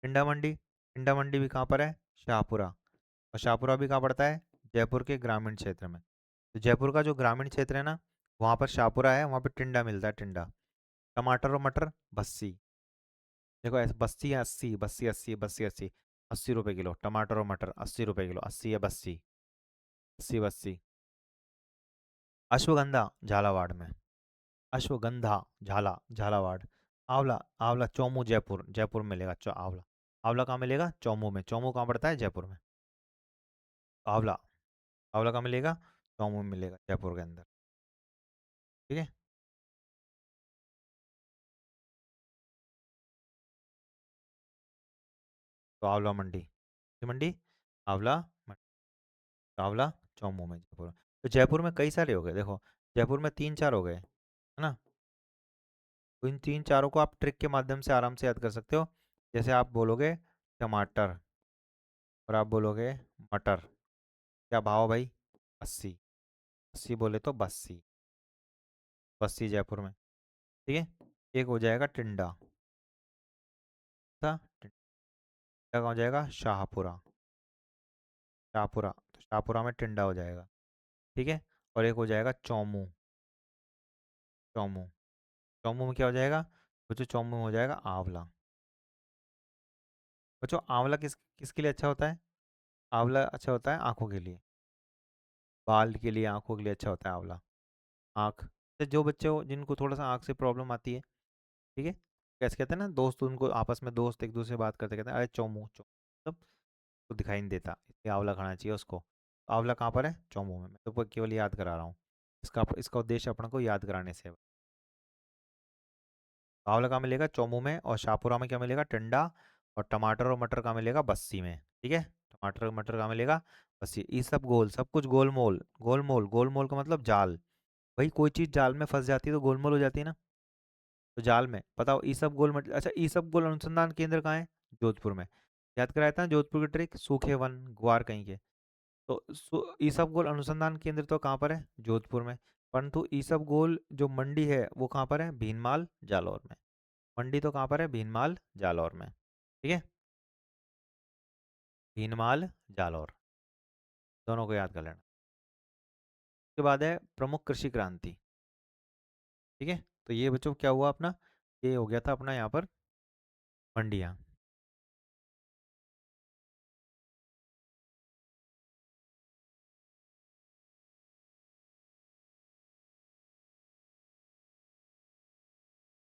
टिंडा मंडी। टिंडा मंडी भी कहाँ पर है? शाहपुरा। और शाहपुरा भी कहाँ पड़ता है? जयपुर के ग्रामीण क्षेत्र में। तो जयपुर का जो ग्रामीण क्षेत्र है ना, वहाँ पर शाहपुरा है, वहाँ पर टिंडा मिलता है, टिंडा। टमाटर और मटर बस्सी। देखो ऐसे बस्सी है, 80, बस्सी 80, बस्सी 80। 80 रुपये किलो टमाटर और मटर, 80 रुपये किलो, 80 या बस्सी। 80 बस्सी। अश्वगंधा झालावाड़ में। अश्वगंधा झालावाड़। आंवला। आंवला चौमू जयपुर, जयपुर में मिलेगा आंवला। आंवला कहाँ मिलेगा? चौमू में। चौमू कहाँ पड़ता है? जयपुर में। आंवला। आंवला कहाँ मिलेगा? चौमू में मिलेगा, जयपुर के अंदर। ठीक है। तो आंवला मंडी, मंडी, आंवला मंडी, आंवला चौमू में, जयपुर। तो जयपुर में कई सारे हो गए, देखो जयपुर में तीन चार हो गए, है ना। तो इन तीन चारों को आप ट्रिक के माध्यम से आराम से याद कर सकते हो। जैसे आप बोलोगे टमाटर और आप बोलोगे मटर, क्या भाव भाई? 80। 80 बोले तो बस्सी। बस्सी जयपुर में। ठीक है। एक हो जाएगा टिंडा। टिंडा कहाँ हो जाएगा? शाहपुरा। शाहपुरा, तो शाहपुरा में टिंडा हो जाएगा। ठीक है। और एक हो जाएगा चौमू। चौमू। चौमू में क्या हो जाएगा? बच्चों चौमू में हो जाएगा आंवला। बच्चों आंवला किसके लिए अच्छा होता है? आंवला अच्छा होता है आंखों के लिए, बाल के लिए, आंखों के लिए अच्छा होता है आंवला। आँख से जो बच्चे हो जिनको थोड़ा सा आँख से प्रॉब्लम आती है, ठीक है, कैसे कहते हैं ना, दोस्त उनको आपस में, दोस्त एक दूसरे से बात करते कहते हैं अरे चौमू चौ, मतलब तो दिखाई नहीं देता, इसलिए आंवला खाना चाहिए उसको। तो आंवला कहाँ पर है? चौमू में। मैं तो केवल याद करा रहा हूँ, इसका उद्देश्य अपन को याद कराने से है। आंवला कहाँ मिलेगा? चौमू में। और शाहपुरा में क्या मिलेगा? टिंडा। और टमाटर और मटर कहाँ मिलेगा? बस्सी में। ठीक है। टमाटर और मटर कहाँ मिलेगा? बस्सी। ये सब गोल, सब कुछ गोलमोल। गोलमोल, गोलमोल का मतलब जाल। भाई कोई चीज़ जाल में फंस जाती है तो गोलमोल हो जाती है ना। तो जाल में बताओ ईसब गोल अच्छा, ईसब गोल अनुसंधान केंद्र कहाँ है? जोधपुर में। याद कराया था ना जोधपुर की ट्रिक, सूखे वन ग्वार कहीं के। तो ईसब गोल अनुसंधान केंद्र तो कहाँ पर है? जोधपुर में। परंतु ईसब गोल जो मंडी है वो कहाँ पर है? भीनमाल जालौर में। मंडी तो कहाँ पर है? भीनमाल जालौर में। ठीक है। भीनमाल जालौर, दोनों को याद कर लेना। उसके बाद है प्रमुख कृषि क्रांति। ठीक है। तो ये बच्चों क्या हुआ अपना, ये हो गया था अपना यहाँ पर मंडियाँ।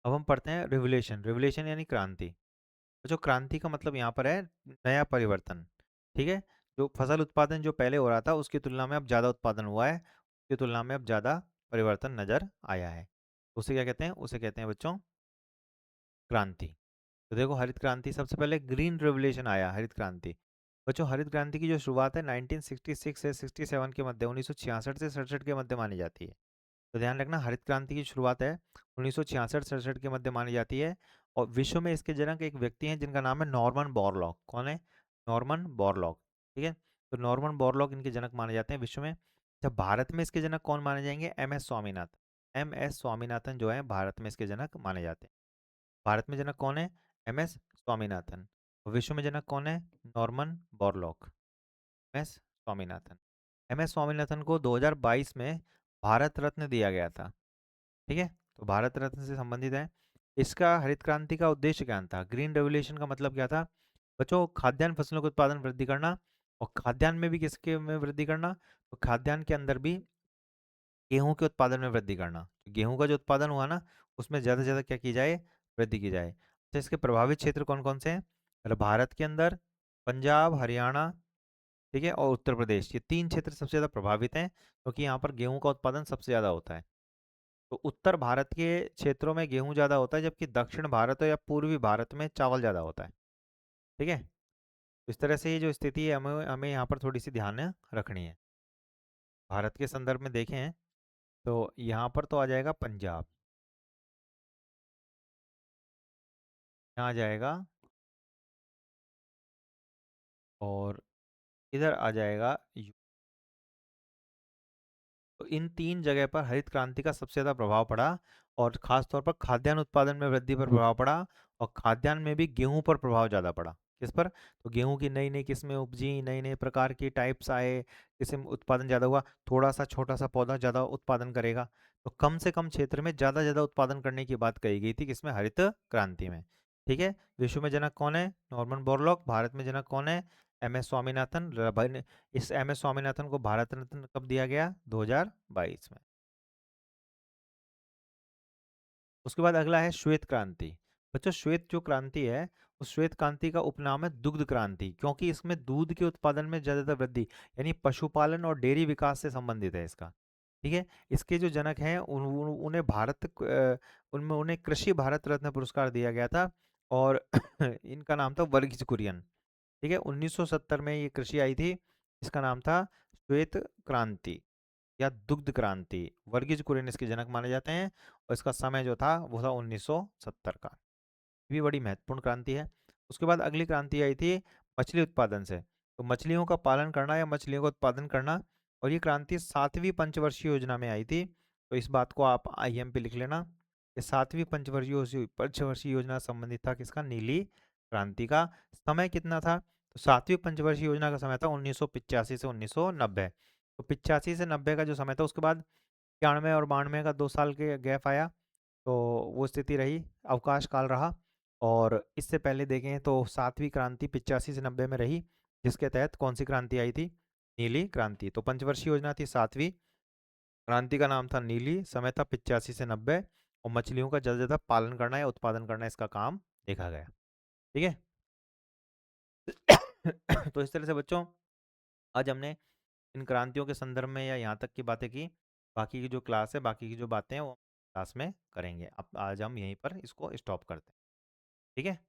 अब हम पढ़ते हैं रिवोल्यूशन। रिवोल्यूशन यानी क्रांति। तो जो क्रांति का मतलब यहाँ पर है नया परिवर्तन। ठीक है। जो फसल उत्पादन जो पहले हो रहा था उसकी तुलना में अब ज़्यादा उत्पादन हुआ है, उसकी तुलना में अब ज़्यादा परिवर्तन नज़र आया है। उसे क्या कहते हैं? उसे कहते हैं बच्चों क्रांति। तो देखो हरित क्रांति, सबसे पहले ग्रीन रेवोल्यूशन आया, हरित क्रांति। बच्चों हरित क्रांति की जो शुरुआत है 1966 से 67 के मध्य, 1966 से 67 के मध्य मानी जाती है। तो ध्यान रखना हरित क्रांति की शुरुआत है 1966-67 के मध्य मानी जाती है। और विश्व में इसके जनक एक व्यक्ति हैं जिनका नाम है नॉर्मन बोरलॉग। कौन है? Norman Borlaug. ठीक है। तो नॉर्मन बोरलॉग इनके जनक माने जाते हैं विश्व में। जब भारत में इसके जनक कौन माने जाएंगे? M S Swaminathan. M S Swaminathan जो है भारत में इसके जनक माने जाते हैं। भारत में जनक कौन है? M S Swaminathan. और विश्व में जनक कौन है? Norman Borlaug. M S Swaminathan. M S Swaminathan को 2022 में भारत रत्न दिया गया था। ठीक है। तो भारत रत्न से संबंधित है। इसका हरित क्रांति का उद्देश्य क्या था? ग्रीन रेवोल्यूशन का मतलब क्या था? बच्चों खाद्यान्न फसलों का उत्पादन वृद्धि करना। और खाद्यान्न में भी किसके में वृद्धि करना? तो खाद्यान्न के अंदर भी गेहूं के उत्पादन में वृद्धि करना। गेहूं का जो उत्पादन हुआ ना, उसमें ज़्यादा से ज़्यादा क्या की जाए? वृद्धि की जाए। अच्छा इसके प्रभावित क्षेत्र कौन कौन से हैं? मतलब भारत के अंदर पंजाब, हरियाणा, ठीक है, और उत्तर प्रदेश, ये तीन क्षेत्र सबसे ज़्यादा प्रभावित हैं क्योंकि यहाँ पर गेहूं का उत्पादन सबसे ज़्यादा होता है। तो उत्तर भारत के क्षेत्रों में गेहूं ज़्यादा होता है, जबकि दक्षिण भारत या पूर्वी भारत में चावल ज़्यादा होता है। ठीक है। तो इस तरह से ये जो स्थिति है हमें हमें यहाँ पर थोड़ी सी ध्यान रखनी है। भारत के संदर्भ में देखें तो यहाँ पर तो आ जाएगा पंजाब, यहाँ आ जाएगा, और इधर आ जाएगा तो इन तीन जगह पर हरित क्रांति का सबसे ज़्यादा प्रभाव पड़ा, और खास तौर पर खाद्यान्न उत्पादन में वृद्धि पर प्रभाव पड़ा, और खाद्यान्न में भी गेहूं पर प्रभाव ज़्यादा पड़ा। किस पर? तो गेहूं की नई नई किस्में उपजी, नई नई प्रकार की टाइप्स आए, किस्म उत्पादन ज़्यादा हुआ। थोड़ा सा छोटा सा पौधा ज़्यादा उत्पादन करेगा, तो कम से कम क्षेत्र में ज़्यादा ज़्यादा उत्पादन करने की बात कही गई थी किसमें? हरित क्रांति में। ठीक है। विश्व में जनक कौन है? Norman Borlaug. भारत में जनक कौन है? M S Swaminathan. इस एम एस स्वामीनाथन को भारत रत्न कब दिया गया? 2022 में। उसके बाद अगला है श्वेत क्रांति। बच्चों श्वेत जो क्रांति है, उस श्वेत क्रांति का उपनाम है दुग्ध क्रांति, क्योंकि इसमें दूध के उत्पादन में ज्यादातर वृद्धि, यानी पशुपालन और डेयरी विकास से संबंधित है इसका। ठीक है। इसके जो जनक हैं उन्हें उनमें उन्हें कृषि भारत रत्न पुरस्कार दिया गया था, और इनका नाम था वर्गीज कुरियन। ठीक है। 1970 में ये कृषि आई थी। इसका नाम था श्वेत क्रांति या दुग्ध क्रांति। वर्गीज कुरियन इसके जनक माने जाते हैं, और इसका समय जो था वो था 1970 का। ये भी बड़ी महत्वपूर्ण क्रांति है। उसके बाद अगली क्रांति आई थी मछली उत्पादन से। तो मछलियों का पालन करना या मछलियों का उत्पादन करना, और ये क्रांति 7वीं पंचवर्षीय योजना में आई थी। तो इस बात को आप IM पे लिख लेना कि 7वीं पंचवर्षीय पंचवर्षीय योजना संबंधित था किसका? नीली क्रांति का। समय कितना था? तो 7वीं पंचवर्षीय योजना का समय था 1985 से 1990। तो 85 से 90 का जो समय था, उसके बाद 91 और 92 का 2 साल के गैप आया, तो वो स्थिति रही, अवकाश काल रहा। और इससे पहले देखें तो 7वीं क्रांति 85 से 90 में रही, जिसके तहत कौन सी क्रांति आई थी? नीली क्रांति। तो पंचवर्षीय योजना थी 7वीं, क्रांति का नाम था नीली, समय था 85 से 90, और मछलियों का जल्द से जल्द पालन करना या उत्पादन करना इसका काम देखा गया। ठीक है। तो इस तरह से बच्चों आज हमने इन क्रांतियों के संदर्भ में या यहाँ तक की बातें की। बाकी की जो क्लास है, बाकी की जो बातें हैं वो क्लास में करेंगे। अब आज हम यहीं पर इसको स्टॉप करते हैं। ठीक है।